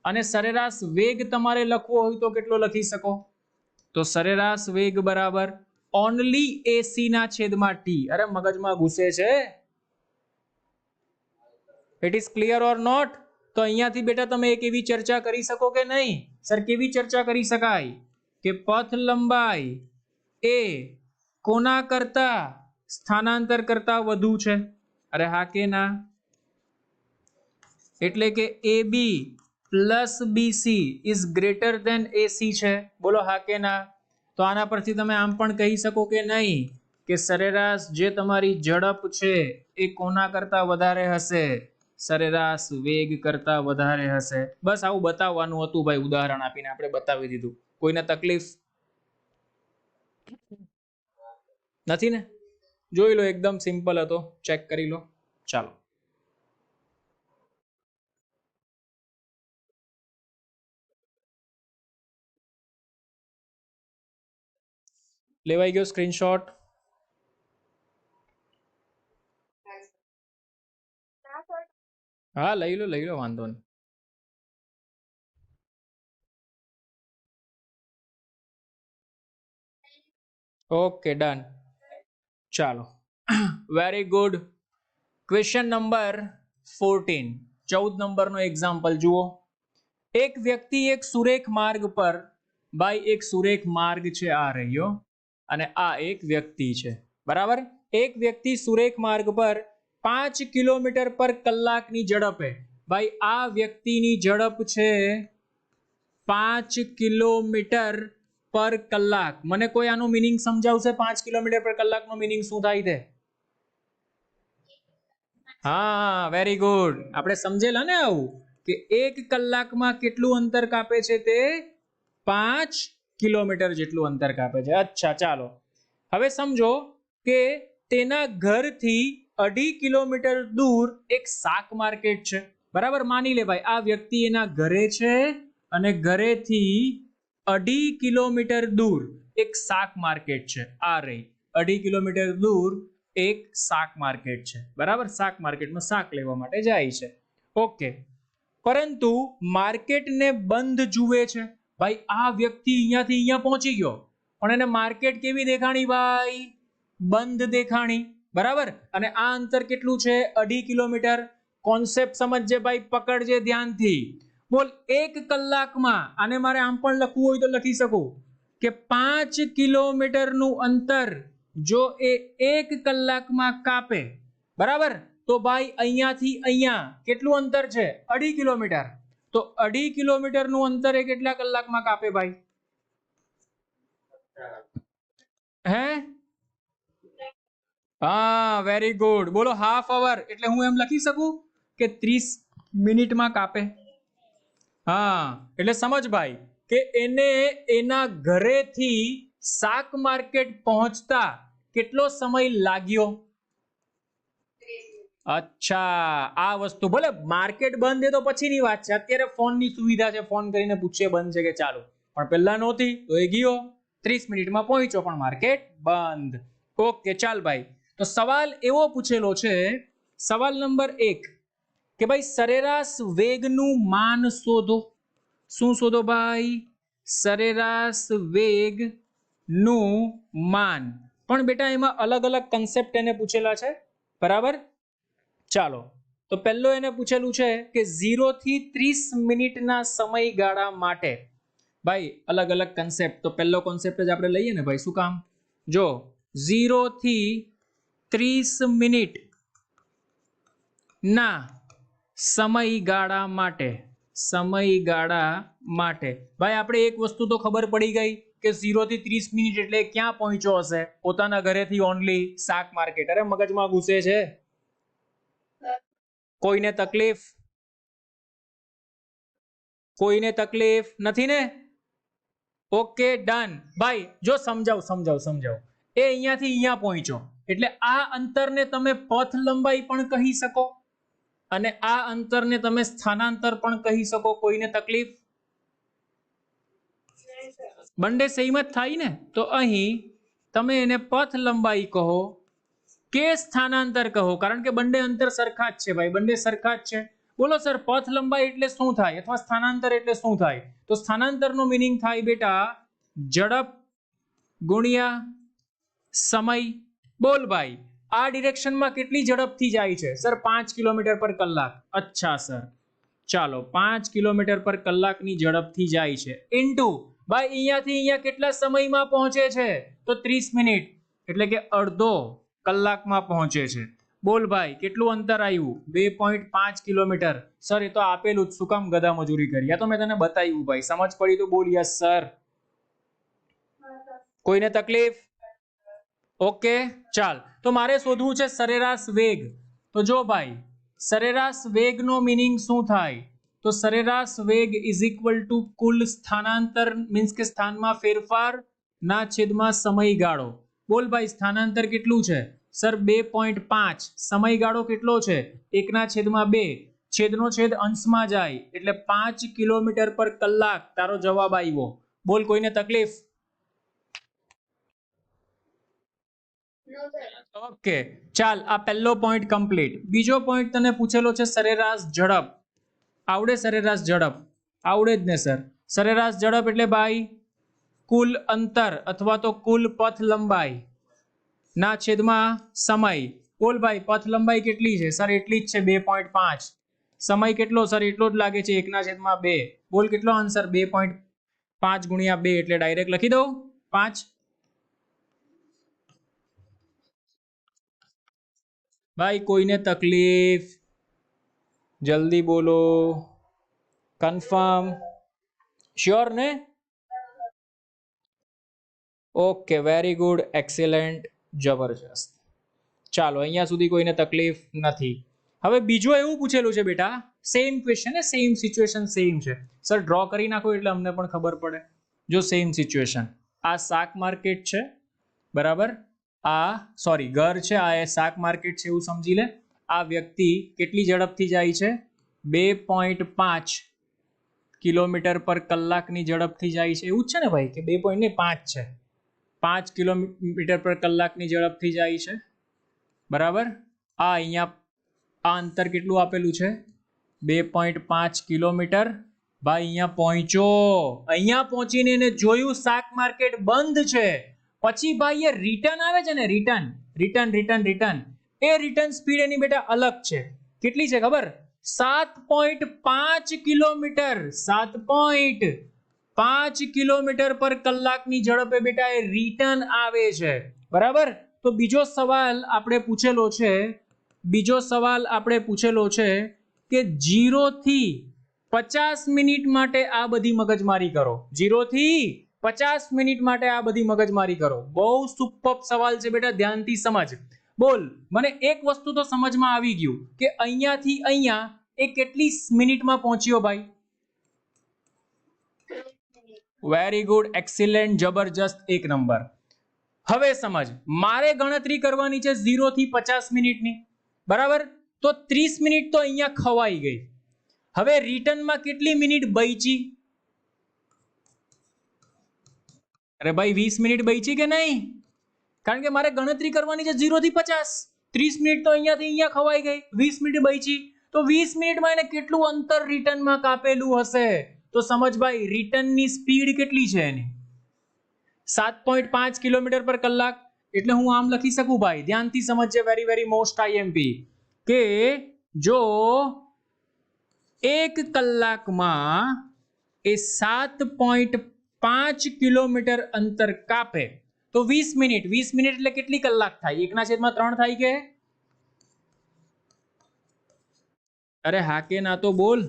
અને સરેરાશ વેગ તમારે લખવો હોય તો કેટલો લખી શકો? તો સરેરાશ વેગ બરાબર ઓનલી એસી ના છેદમાં ટી. અરે મગજમાં ઘૂસે છે? It is clear or not? તો અહીંયાથી બેટા તમે એક એવી ચર્ચા કરી શકો કે નહીં? સર કેવી ચર્ચા કરી શકાય? કે પથ લંબાઈ એ કોના કરતા? સ્થાનાંતર કરતા વધુ છે. અરે હા કે ના? એટલે કે A B plus B C is greater than A C છે. બોલો હા કે ના? તો આના પરથી તમે આમ પણ કહી શકો કે નહીં કે સરેરાશ જે તમારી ઝડપ છે એ કોના કરતા વધારે હશે? સરેરાશ વેગ કરતા વધારે હશે. બસ આવું બતાવવાનું હતું ભાઈ, ઉદાહરણ આપીને આપણે બતાવી દીધું. કોઈને તકલીફ નથી ને? જોઈ લો, એકદમ સિમ્પલ હતો, ચેક કરી લો. ચાલો લેવાઈ ગયો સ્ક્રીનશોટ? હા લઈ લો, વાંધો નહીં. Okay done. ચાલો વેરી ગુડ. ક્વેશ્ચન નંબર 14, 14 નંબરનો એક્ઝામ્પલ જુઓ. એક વ્યક્તિ એક સુરેખ માર્ગ પર, ભાઈ એક સુરેખ માર્ગ છે આ રહ્યો, અને આ એક વ્યક્તિ છે, બરાબર. એક વ્યક્તિ સુરેખ માર્ગ પર 5 કિલોમીટર પર કલાકની ઝડપે, ભાઈ આ વ્યક્તિની ઝડપ છે 5 કિલોમીટર પર કલાક. મને કોઈ આનું મીનિંગ સમજાવશે? 5 કિલોમીટર પર કલાકનો મીનિંગ શું થાય છે? હા વેરી ગુડ. આપણે સમજેલા ને આવું કે 1 કલાકમાં કેટલું અંતર કાપે છે? તે 5 કિલોમીટર જેટલું અંતર કાપે છે. અચ્છા ચાલો હવે સમજો કે તેના ઘરથી 2.5 કિલોમીટર દૂર એક શાક માર્કેટ છે, બરાબર. માની લે ભાઈ આ વ્યક્તિ એના ઘરે છે, અને ઘરેથી 2.5 કિલોમીટર દૂર એક શાક માર્કેટ છે. આ રહી 2.5 કિલોમીટર દૂર એક શાક માર્કેટ છે, બરાબર. શાક માર્કેટમાં શાક લેવા માટે જાય છે. ઓકે, પરંતુ માર્કેટને બંધ જુએ છે. ભાઈ આ વ્યક્તિ અહીંયાથી અહીંયા પહોંચી ગયો, પણ એને માર્કેટ કેવી દેખાણી? ભાઈ બંધ દેખાણી, બરાબર. અને આ અંતર કેટલું છે? 2.5 કિલોમીટર. કોન્સેપ્ટ સમજજે ભાઈ, પકડજે ધ્યાનથી. બોલ 1 કલાકમાં, આને મારે આમ પણ લખવું હોય તો લખી શકું કે 5 કિલોમીટરનું અંતર જો એ 1 કલાકમાં કાપે, બરાબર, તો ભાઈ અહીંયાથી અહીંયા કેટલું અંતર છે? 2.5 કિલોમીટર. તો 2.5 કિલોમીટરનું અંતર એ કેટલા કલાકમાં કાપે ભાઈ? હે? હા વેરી ગુડ. બોલો હાફ અવર એટલે હું એમ લખી શકું કે 30 મિનિટમાં કાપે. હા એટલે સમજ ભાઈ, કે એને એના ઘરેથી શાક માર્કેટ પહોંચતા કેટલો સમય લાગ્યો? અચ્છા, આ વસ્તુ ભલે માર્કેટ બંધ છે તો પછીની વાત છે, અત્યારે ફોનની સુવિધા છે, ફોન કરીને પૂછીએ બંધ છે કે ચાલુ, પણ પહેલા નહોતી તો એ ગયો 30 મિનિટમાં પહોંચ્યો પણ માર્કેટ બંધ. ઓકે ચાલ ભાઈ, તો સવાલ એવો પૂછેલો છે, સવાલ નંબર 1 કે ભાઈ સરેરાશ વેગનું માન શોધો. શું શોધો ભાઈ? સરેરાશ વેગનું માન. પણ બેટા એમાં અલગ અલગ કન્સેપ્ટ એને પૂછેલા છે, બરાબર? ચાલો, તો પહેલો એને પૂછેલું છે કે 0 થી 30 મિનિટના સમયગાળા માટે. ભાઈ અલગ અલગ કન્સેપ્ટ, તો પહેલો કોન્સેપ્ટ જ આપણે લઈએ ને ભાઈ, શું કામ? જો 0 થી 30 મિનિટ ના સમયગાળા માટે, સમયગાળા માટે ભાઈ આપણે એક વસ્તુ તો ખબર પડી ગઈ કે 0 થી 30 મિનિટ એટલે ક્યાં પહોંચ્યો હશે? પોતાના ઘરેથી ઓનલી શાક માર્કેટ. અરે મગજમાં ઘૂસે છે? કોઈને તકલીફ? કોઈને તકલીફ નથી ને? ઓકે ડન ભાઈ. જો સમજાવ એ અહીંયાથી અહીંયા પહોંચ્યો એટલે આ અંતરને તમે પથ લંબાઈ પણ કહી શકો અને આ અંતરને તમે સ્થાનાંતર પણ કહી શકો. કોઈને તકલીફ? બંને સેમ જ થાય ને, તો અહીં તમે એને પથ લંબાઈ કહો કે સ્થાનાંતર કહો, કારણ કે બંને અંતર સરખા જ છે ભાઈ, બંને સરખા જ છે. બોલો સર પથ લંબાઈ એટલે શું થાય અથવા સ્થાનાંતર એટલે શું થાય? તો સ્થાનાંતરનો મીનિંગ થાય બેટા ઝડપ ગુણ્યા સમય. બોલ ભાઈ આ ડિરેક્શનમાં કેટલી ઝડપથી જાય છે? સર 5 કિલોમીટર પર કલાક. અચ્છા સર, ચાલો 5 કિલોમીટર પર કલાકની ઝડપથી જાય છે ઇન્ટુ ભાઈ અહીંયાથી અહીંયા કેટલા સમયમાં પહોંચે છે? તો 30 મિનિટ એટલે કે અડધો કલાકમાં પહોંચે છે. બોલ ભાઈ કેટલું અંતર આવ્યું? 2.5 કિલોમીટર. સર એ તો આપેલું જ, શું કામ ગધા મજૂરી કરી? આ તો મેં તને બતાવ્યું ભાઈ, સમજ પડી તો બોલ યસ સર. કોઈને તકલીફ? ઓકે ચાલ, તો મારે શોધવું છે સરેરાશ વેગ. તો જો ભાઈ સરેરાશ વેગનો મીનિંગ શું થાય? તો સરેરાશ વેગ ઇઝ ઇક્વલ ટુ કુલ સ્થાનાંતર, મીન્સ કે સ્થાનમાં ફેરફાર ના છેદમાં સમયગાળો. બોલ ભાઈ સ્થાનાંતર કેટલું છે? સર 2.5. સમયગાળો કેટલો છે? 1/2. છેદનો છેદ અંશમાં જાય એટલે 5 કિલોમીટર પર કલાક તારો જવાબ આવ્યો. બોલ કોઈને તકલીફ? ઓકે ચાલ, આ પહેલો પોઈન્ટ કમ્પ્લીટ. બીજો પોઈન્ટ તને પૂછેલો છે સરેરાશ ઝડપ. આવડે સરેરાશ ઝડપ? આવડે જ ને સર. સરેરાશ ઝડપ એટલે ભાઈ કુલ અંતર અથવા તો કુલ પથ લંબાઈ ના છેદમાં સમય. બોલ ભાઈ પથ લંબાઈ કેટલી છે? સર એટલી જ છે 2.5. સમય કેટલો? સર એટલો જ લાગે છે 1/2. બોલ કેટલો આન્સર? 2.5 ગુણ્યા 2 એટલે ડાયરેક્ટ લખી દઉં 5. ભાઈ કોઈને તકલીફ? જલ્દી બોલો. કન્ફર્મ? શ્યોર ને? ઓકે વેરી ગુડ, એક્સેલન્ટ, જબરજસ્ત. ચાલો અહીંયા સુધી કોઈને તકલીફ નથી. હવે બીજો એવું પૂછેલું છે બેટા, સેમ ક્વેશ્ચન ને સેમ સિચ્યુએશન સેમ છે. સર ડ્રો કરી નાખો એટલે અમને પણ ખબર પડે. જો સેમ સિચ્યુએશન, આ શાક માર્કેટ છે બરાબર, આ સોરી ઘર છે, આ એ શાક માર્કેટ છે એવું સમજી લે. આ વ્યક્તિ કેટલી ઝડપથી જાય છે? 2.5 કિલોમીટર પર કલાકની ઝડપથી જાય છે. એવું જ છે ને ભાઈ કે 2.5 છે, 5 કિલોમીટર પર કલાકની ઝડપથી જાય છે બરાબર. આ અહીંયા આ અંતર કેટલું આપેલું છે? 2.5 કિલોમીટર. ભાઈ અહીંયા પહોંચ્યો, અહીંયા પહોંચીને એને જોયું શાક માર્કેટ બંધ છે, પછી ભાઈ એ રિટર્ન આવે છે ને, રિટર્ન એ રિટર્ન સ્પીડ એની બેટા અલગ છે. કેટલી છે ખબર? 7.5 કિલોમીટર. 7.5 કિલોમીટર પર કલાકની ઝડપે બેટા એ રિટર્ન આવે છે બરાબર. તો બીજો સવાલ આપણે પૂછેલો છે કે 0 થી 50 મિનિટ માટે આ બધી મગજમારી કરો. 0 થી 50 મિનિટ માટે આ બધી મગજમારી કરો. બહુ સુપર સવાલ છે બેટા, ધ્યાનથી સમજ. બોલ મને એક વસ્તુ તો સમજમાં આવી ગયું કે અહીંયાથી અહીંયા એ કેટલી મિનિટમાં પહોંચ્યો ભાઈ? વેરી ગુડ, એક્સિલેન્ટ, જબરજસ્ત, એક નંબર. હવે સમજ, મારે ગણતરી કરવાની છે 0 થી 50 મિનિટની, બરાબર? તો 30 મિનિટ તો અહીંયા ખવાઈ ગઈ. હવે રિટર્નમાં કેટલી મિનિટ બચી? અરે ભાઈ 20 મિનિટ બચી કે નહીં? કારણ કે મારે ગણતરી કરવાની છે 0 થી 50. 30 મિનિટ તો અહીંયાથી અહીંયા ખવાઈ ગઈ, 20 મિનિટ બચી. તો 20 મિનિટમાં એને કેટલું અંતર રિટર્નમાં કાપેલું હશે? તો સમજ ભાઈ, રિટર્નની સ્પીડ કેટલી છે એની? 7.5 કિલોમીટર પર કલાક. એટલે હું આમ લખી શકું ભાઈ, ધ્યાનથી સમજજે, વેરી વેરી મોસ્ટ આઈએમપી, કે જો 1 કલાકમાં એ 7.5 કિલોમીટર અંતર કાપે તો 20 મિનિટ. 20 મિનિટ એટલે કેટલી કલાક થાય? 1/3 થાય કે? અરે હા કે ના તો બોલ.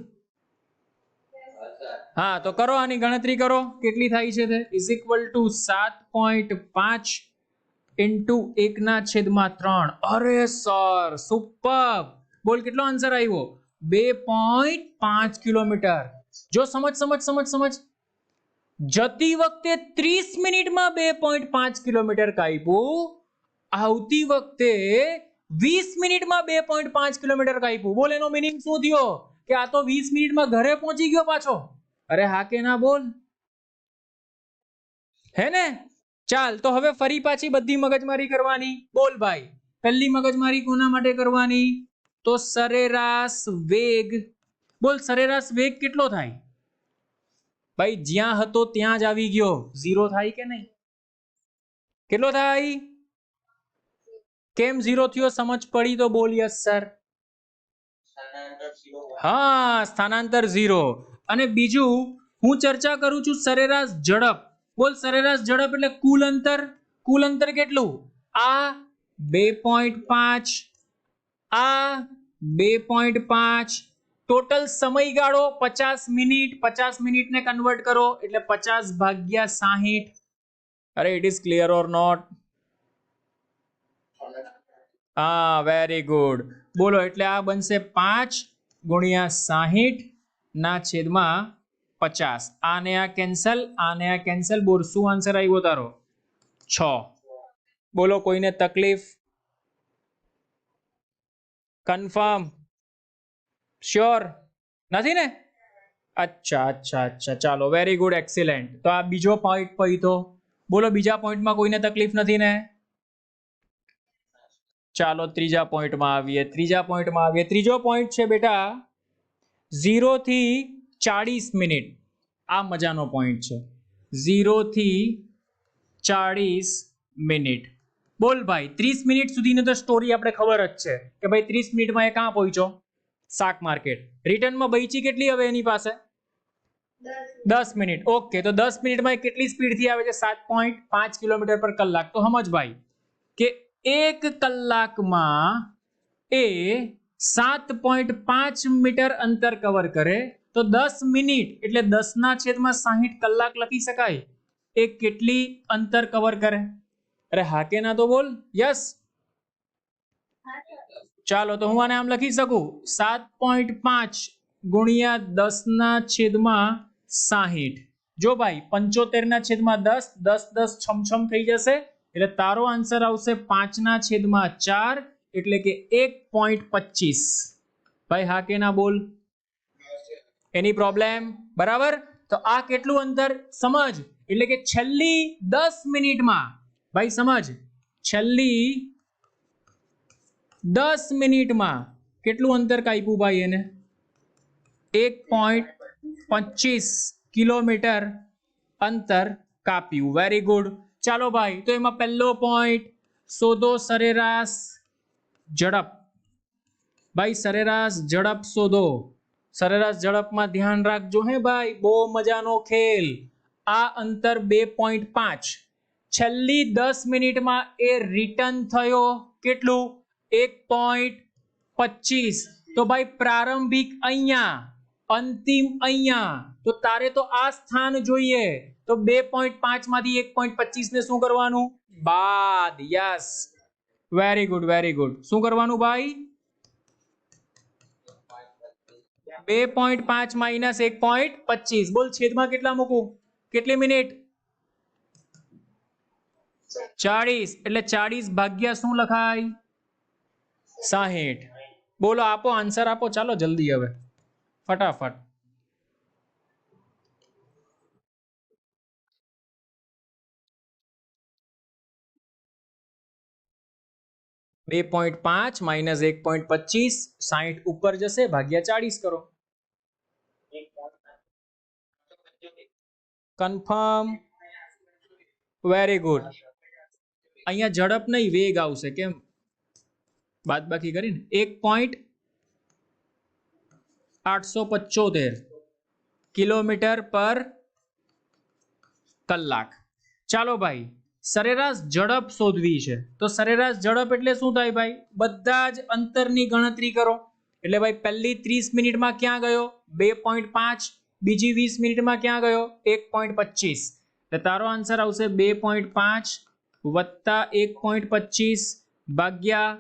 હા તો કરો, આની ગણતરી કરો કેટલી થાય છે. તે ઇઝ ઇક્વલ ટુ 7.5 ઇન્ટુ 1/3. અરે સર સુપર, બોલ કેટલો આન્સર આવ્યો? 2.5 કિલોમીટર. જો સમજ સમજ સમજ સમજ, જતી વખતે 30 મિનિટમાં 2.5 કિલોમીટર કાપ્યું, આવતી વખતે 20 મિનિટમાં 2.5 કિલોમીટર કાપ્યું. બોલ એનો મીનિંગ શું થયો? કે આ તો 20 મિનિટમાં ઘરે પહોંચી ગયો પાછો. અરે હા કે ના બોલ, હે ને? ચાલ તો હવે ફરી પાછી બધી મગજમારી કરવાની. બોલ ભાઈ, પહેલી મગજમારી કોના માટે કરવાની? તો સરેરાશ વેગ. બોલ સરેરાશ વેગ કેટલો થાય? ભાઈ જ્યાં હતો ત્યાં જ આવી ગયો, 0 થાય કે નહીં? કેટલો થાય? કેમ 0 થયો? સમજ પડી તો બોલ યસ સર. હા, સ્થાનાંતર 0. અને બીજું હું ચર્ચા કરું છું સરેરાશ ઝડપ. બોલ સરેરાશ ઝડપ એટલે કુલ અંતર. કુલ અંતર કેટલું? આ 2.5, આ 2.5. ટોટલ સમયગાળો 50 મિનિટ. 50 મિનિટને કન્વર્ટ કરો એટલે 50 ભાગ્યા 60. અરે it is clear or not? હા વેરી ગુડ. બોલો એટલે આ બનશે 5 ગુણ્યા 60 ના છેદમાં 50. આને આ કેન્સલ, આને આ કેન્સલ. બોલ શું આન્સર આવ્યો તારો? 6. બોલો કોઈને તકલીફ? કન્ફર્મ? શ્યોર નથી ને? અચ્છા અચ્છા અચ્છા, ચાલો વેરી ગુડ, એક્સિલેન્ટ. તો આ બીજો પોઈન્ટ પહોંચ્યો. બોલો બીજા પોઈન્ટમાં કોઈને તકલીફ નથી ને? ચાલો ત્રીજા પોઈન્ટમાં આવીએ. ત્રીજો પોઈન્ટ છે બેટા 0 થી 40 મિનિટ. આ મજાનો પોઈન્ટ છે, 0 થી 40 મિનિટ. બોલ ભાઈ 30 મિનિટ સુધીની તો સ્ટોરી આપણે ખબર જ છે કે ભાઈ 30 મિનિટમાં એ ક્યાં પહોંચ્યો? શાક માર્કેટ. રિટર્નમાં બચી કેટલી હવે એની પાસે? 10 મિનિટ. ઓકે, તો 10 મિનિટમાં કેટલી સ્પીડથી આવે છે? 7.5 કિલોમીટર પર કલાક. તો સમજ ભાઈ કે 1 કલાકમાં એ 7.5 મીટર અંતર કવર કરે તો 10 મિનિટ એટલે 10/60 કલાક લખી શકાય. એ કેટલી અંતર કવર કરે? અરે હા કે ના તો બોલ યસ. ચાલો તો હું આને આમ લખી શકું, 7.5 ગુણ્યા 10/60. જો ભાઈ 75/10, 10 10 છમ થઈ જશે એટલે તારો આન્સર આવશે 5/4 એટલે કે 1.25. ભાઈ હા કે ના બોલ? એની પ્રોબ્લેમ? બરાબર. તો આ કેટલું અંતર સમજ, એટલે કે છેલ્લી 10 મિનિટમાં ભાઈ સમજ, છેલ્લી 10 મિનિટમાં કેટલું અંતર કાપ્યું ભાઈ એને? 1.25 કિલોમીટર અંતર કાપ્યું. Very good. ચાલો ભાઈ, તો એમાં પહેલો પોઈન્ટ શોધો સરેરાશ ઝડપ. ભાઈ સરેરાશ ઝડપ શોધો. સરેરાશ ઝડપમાં ધ્યાન રાખજો હે ભાઈ, બહુ મજાનો ખેલ. આ અંતર 2.5. છેલ્લી 10 મિનિટમાં એ રિટર્ન થયો કેટલું? 1.25. તો ભાઈ પ્રારંભિક અહીંયા, અંતિમ અહીંયા. તો તારે તો આ સ્થાન જોઈએ. તો 2.5 માંથી 1.25 ને શું કરવાનું? બાદ. Yes, very good very good. શું કરવાનું ભાઈ? 2.5 માઇનસ 1.25. બોલ છેદમાં કેટલા મૂકું? કેટલી મિનિટ? 40. એટલે 40 ભાગ્યા શું લખાય? 60. બોલો, આપો આન્સર આપો, ચાલો જલ્દી હવે ફટાફટ. 2.5 માઇનસ 1.25, 60 ઉપર જશે, ભાગ્યા 40 કરો. કન્ફર્મ? Very good. અહીંયા ઝડપ નહીં, વેગ આવશે. કેમ? બાદબાકી કરીને 1.875 કિલોમીટર પર કલાક. ચાલો ભાઈ, સરેરાશ ઝડપ શોધવી છે. તો સરેરાશ ઝડપ એટલે શું થાય ભાઈ? બધા જ અંતરની ગણતરી કરો. એટલે ભાઈ પહેલી 30 મિનિટમાં ક્યાં ગયો? 2.5. બીજી 20 મિનિટમાં ક્યાં ગયો? 1.25. એટલે તારો આન્સર આવશે 2.5 વત્તા 1.25 ભાગ્યા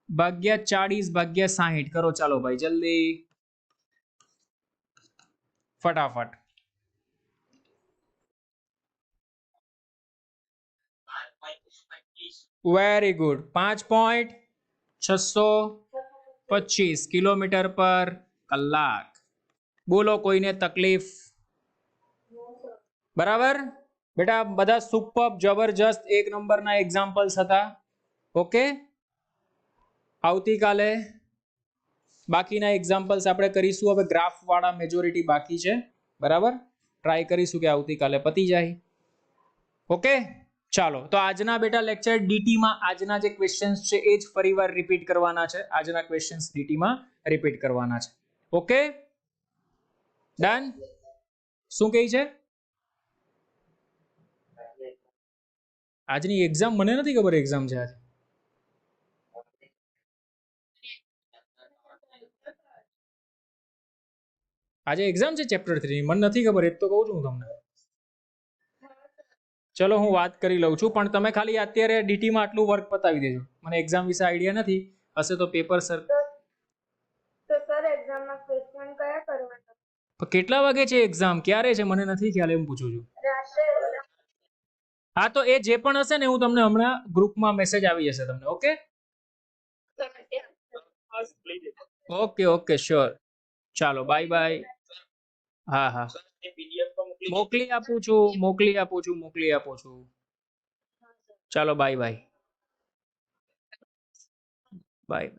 40 ભાગ્યા 60 કરો. ચાલો ભાઈ જલ્દી ફટાફટ. Very good. 5.625 કિલોમીટર પર કલાક. બોલો, કોઈને તકલીફ? બરાબર બેટા, બધા સુપર જબરજસ્ત એક નંબરના એક્ઝામ્પલ્સ હતા. ઓકે, આવતીકાલે બાકીના એક્ઝામ્પલ્સ આપણે કરીશું. હવે ગ્રાફ વાળા મેજોરિટી બાકી છે. બરાબર, ટ્રાય કરીશું કે આવતીકાલે પતી જાય. ઓકે, ચાલો. તો આજના બેટા લેક્ચર ડીટીમાં આજના જે ક્વેશ્ચન્સ છે એ જ ફરીવાર રિપીટ કરવાના છે. આજના ક્વેશ્ચન્સ ડીટીમાં રિપીટ કરવાના છે. Okay, done. શું કહે છે? આજની એક્ઝામ મને નથી ખબર એક્ઝામ છે આજે. આજે એક્ઝામ છે ચેપ્ટર 3. મને નથી ખબર, એ તો કહું છું તમને. ચલો હું વાત કરી લઉં છું, પણ તમે ખાલી અત્યારે ડીટીમાં આટલું વર્ક પતાવી દેજો. મને એક્ઝામ વિશે આઈડિયા નથી, હશે તો પેપર સર. તો સર એક્ઝામના ક્વેશ્ચન કયા કરવાના? કેટલા વાગે છે એક્ઝામ? ક્યારે છે? મને નથી ખ્યાલ, એમ પૂછું છું. હા, તો એ જે પણ હશે ને હું તમને હમણાં ગ્રુપમાં મેસેજ આવી જશે તમને. Okay okay okay sure. ચાલો બાય બાય. હા હા, મોકલી આપું છું. ચાલો બાય બાય. બાય.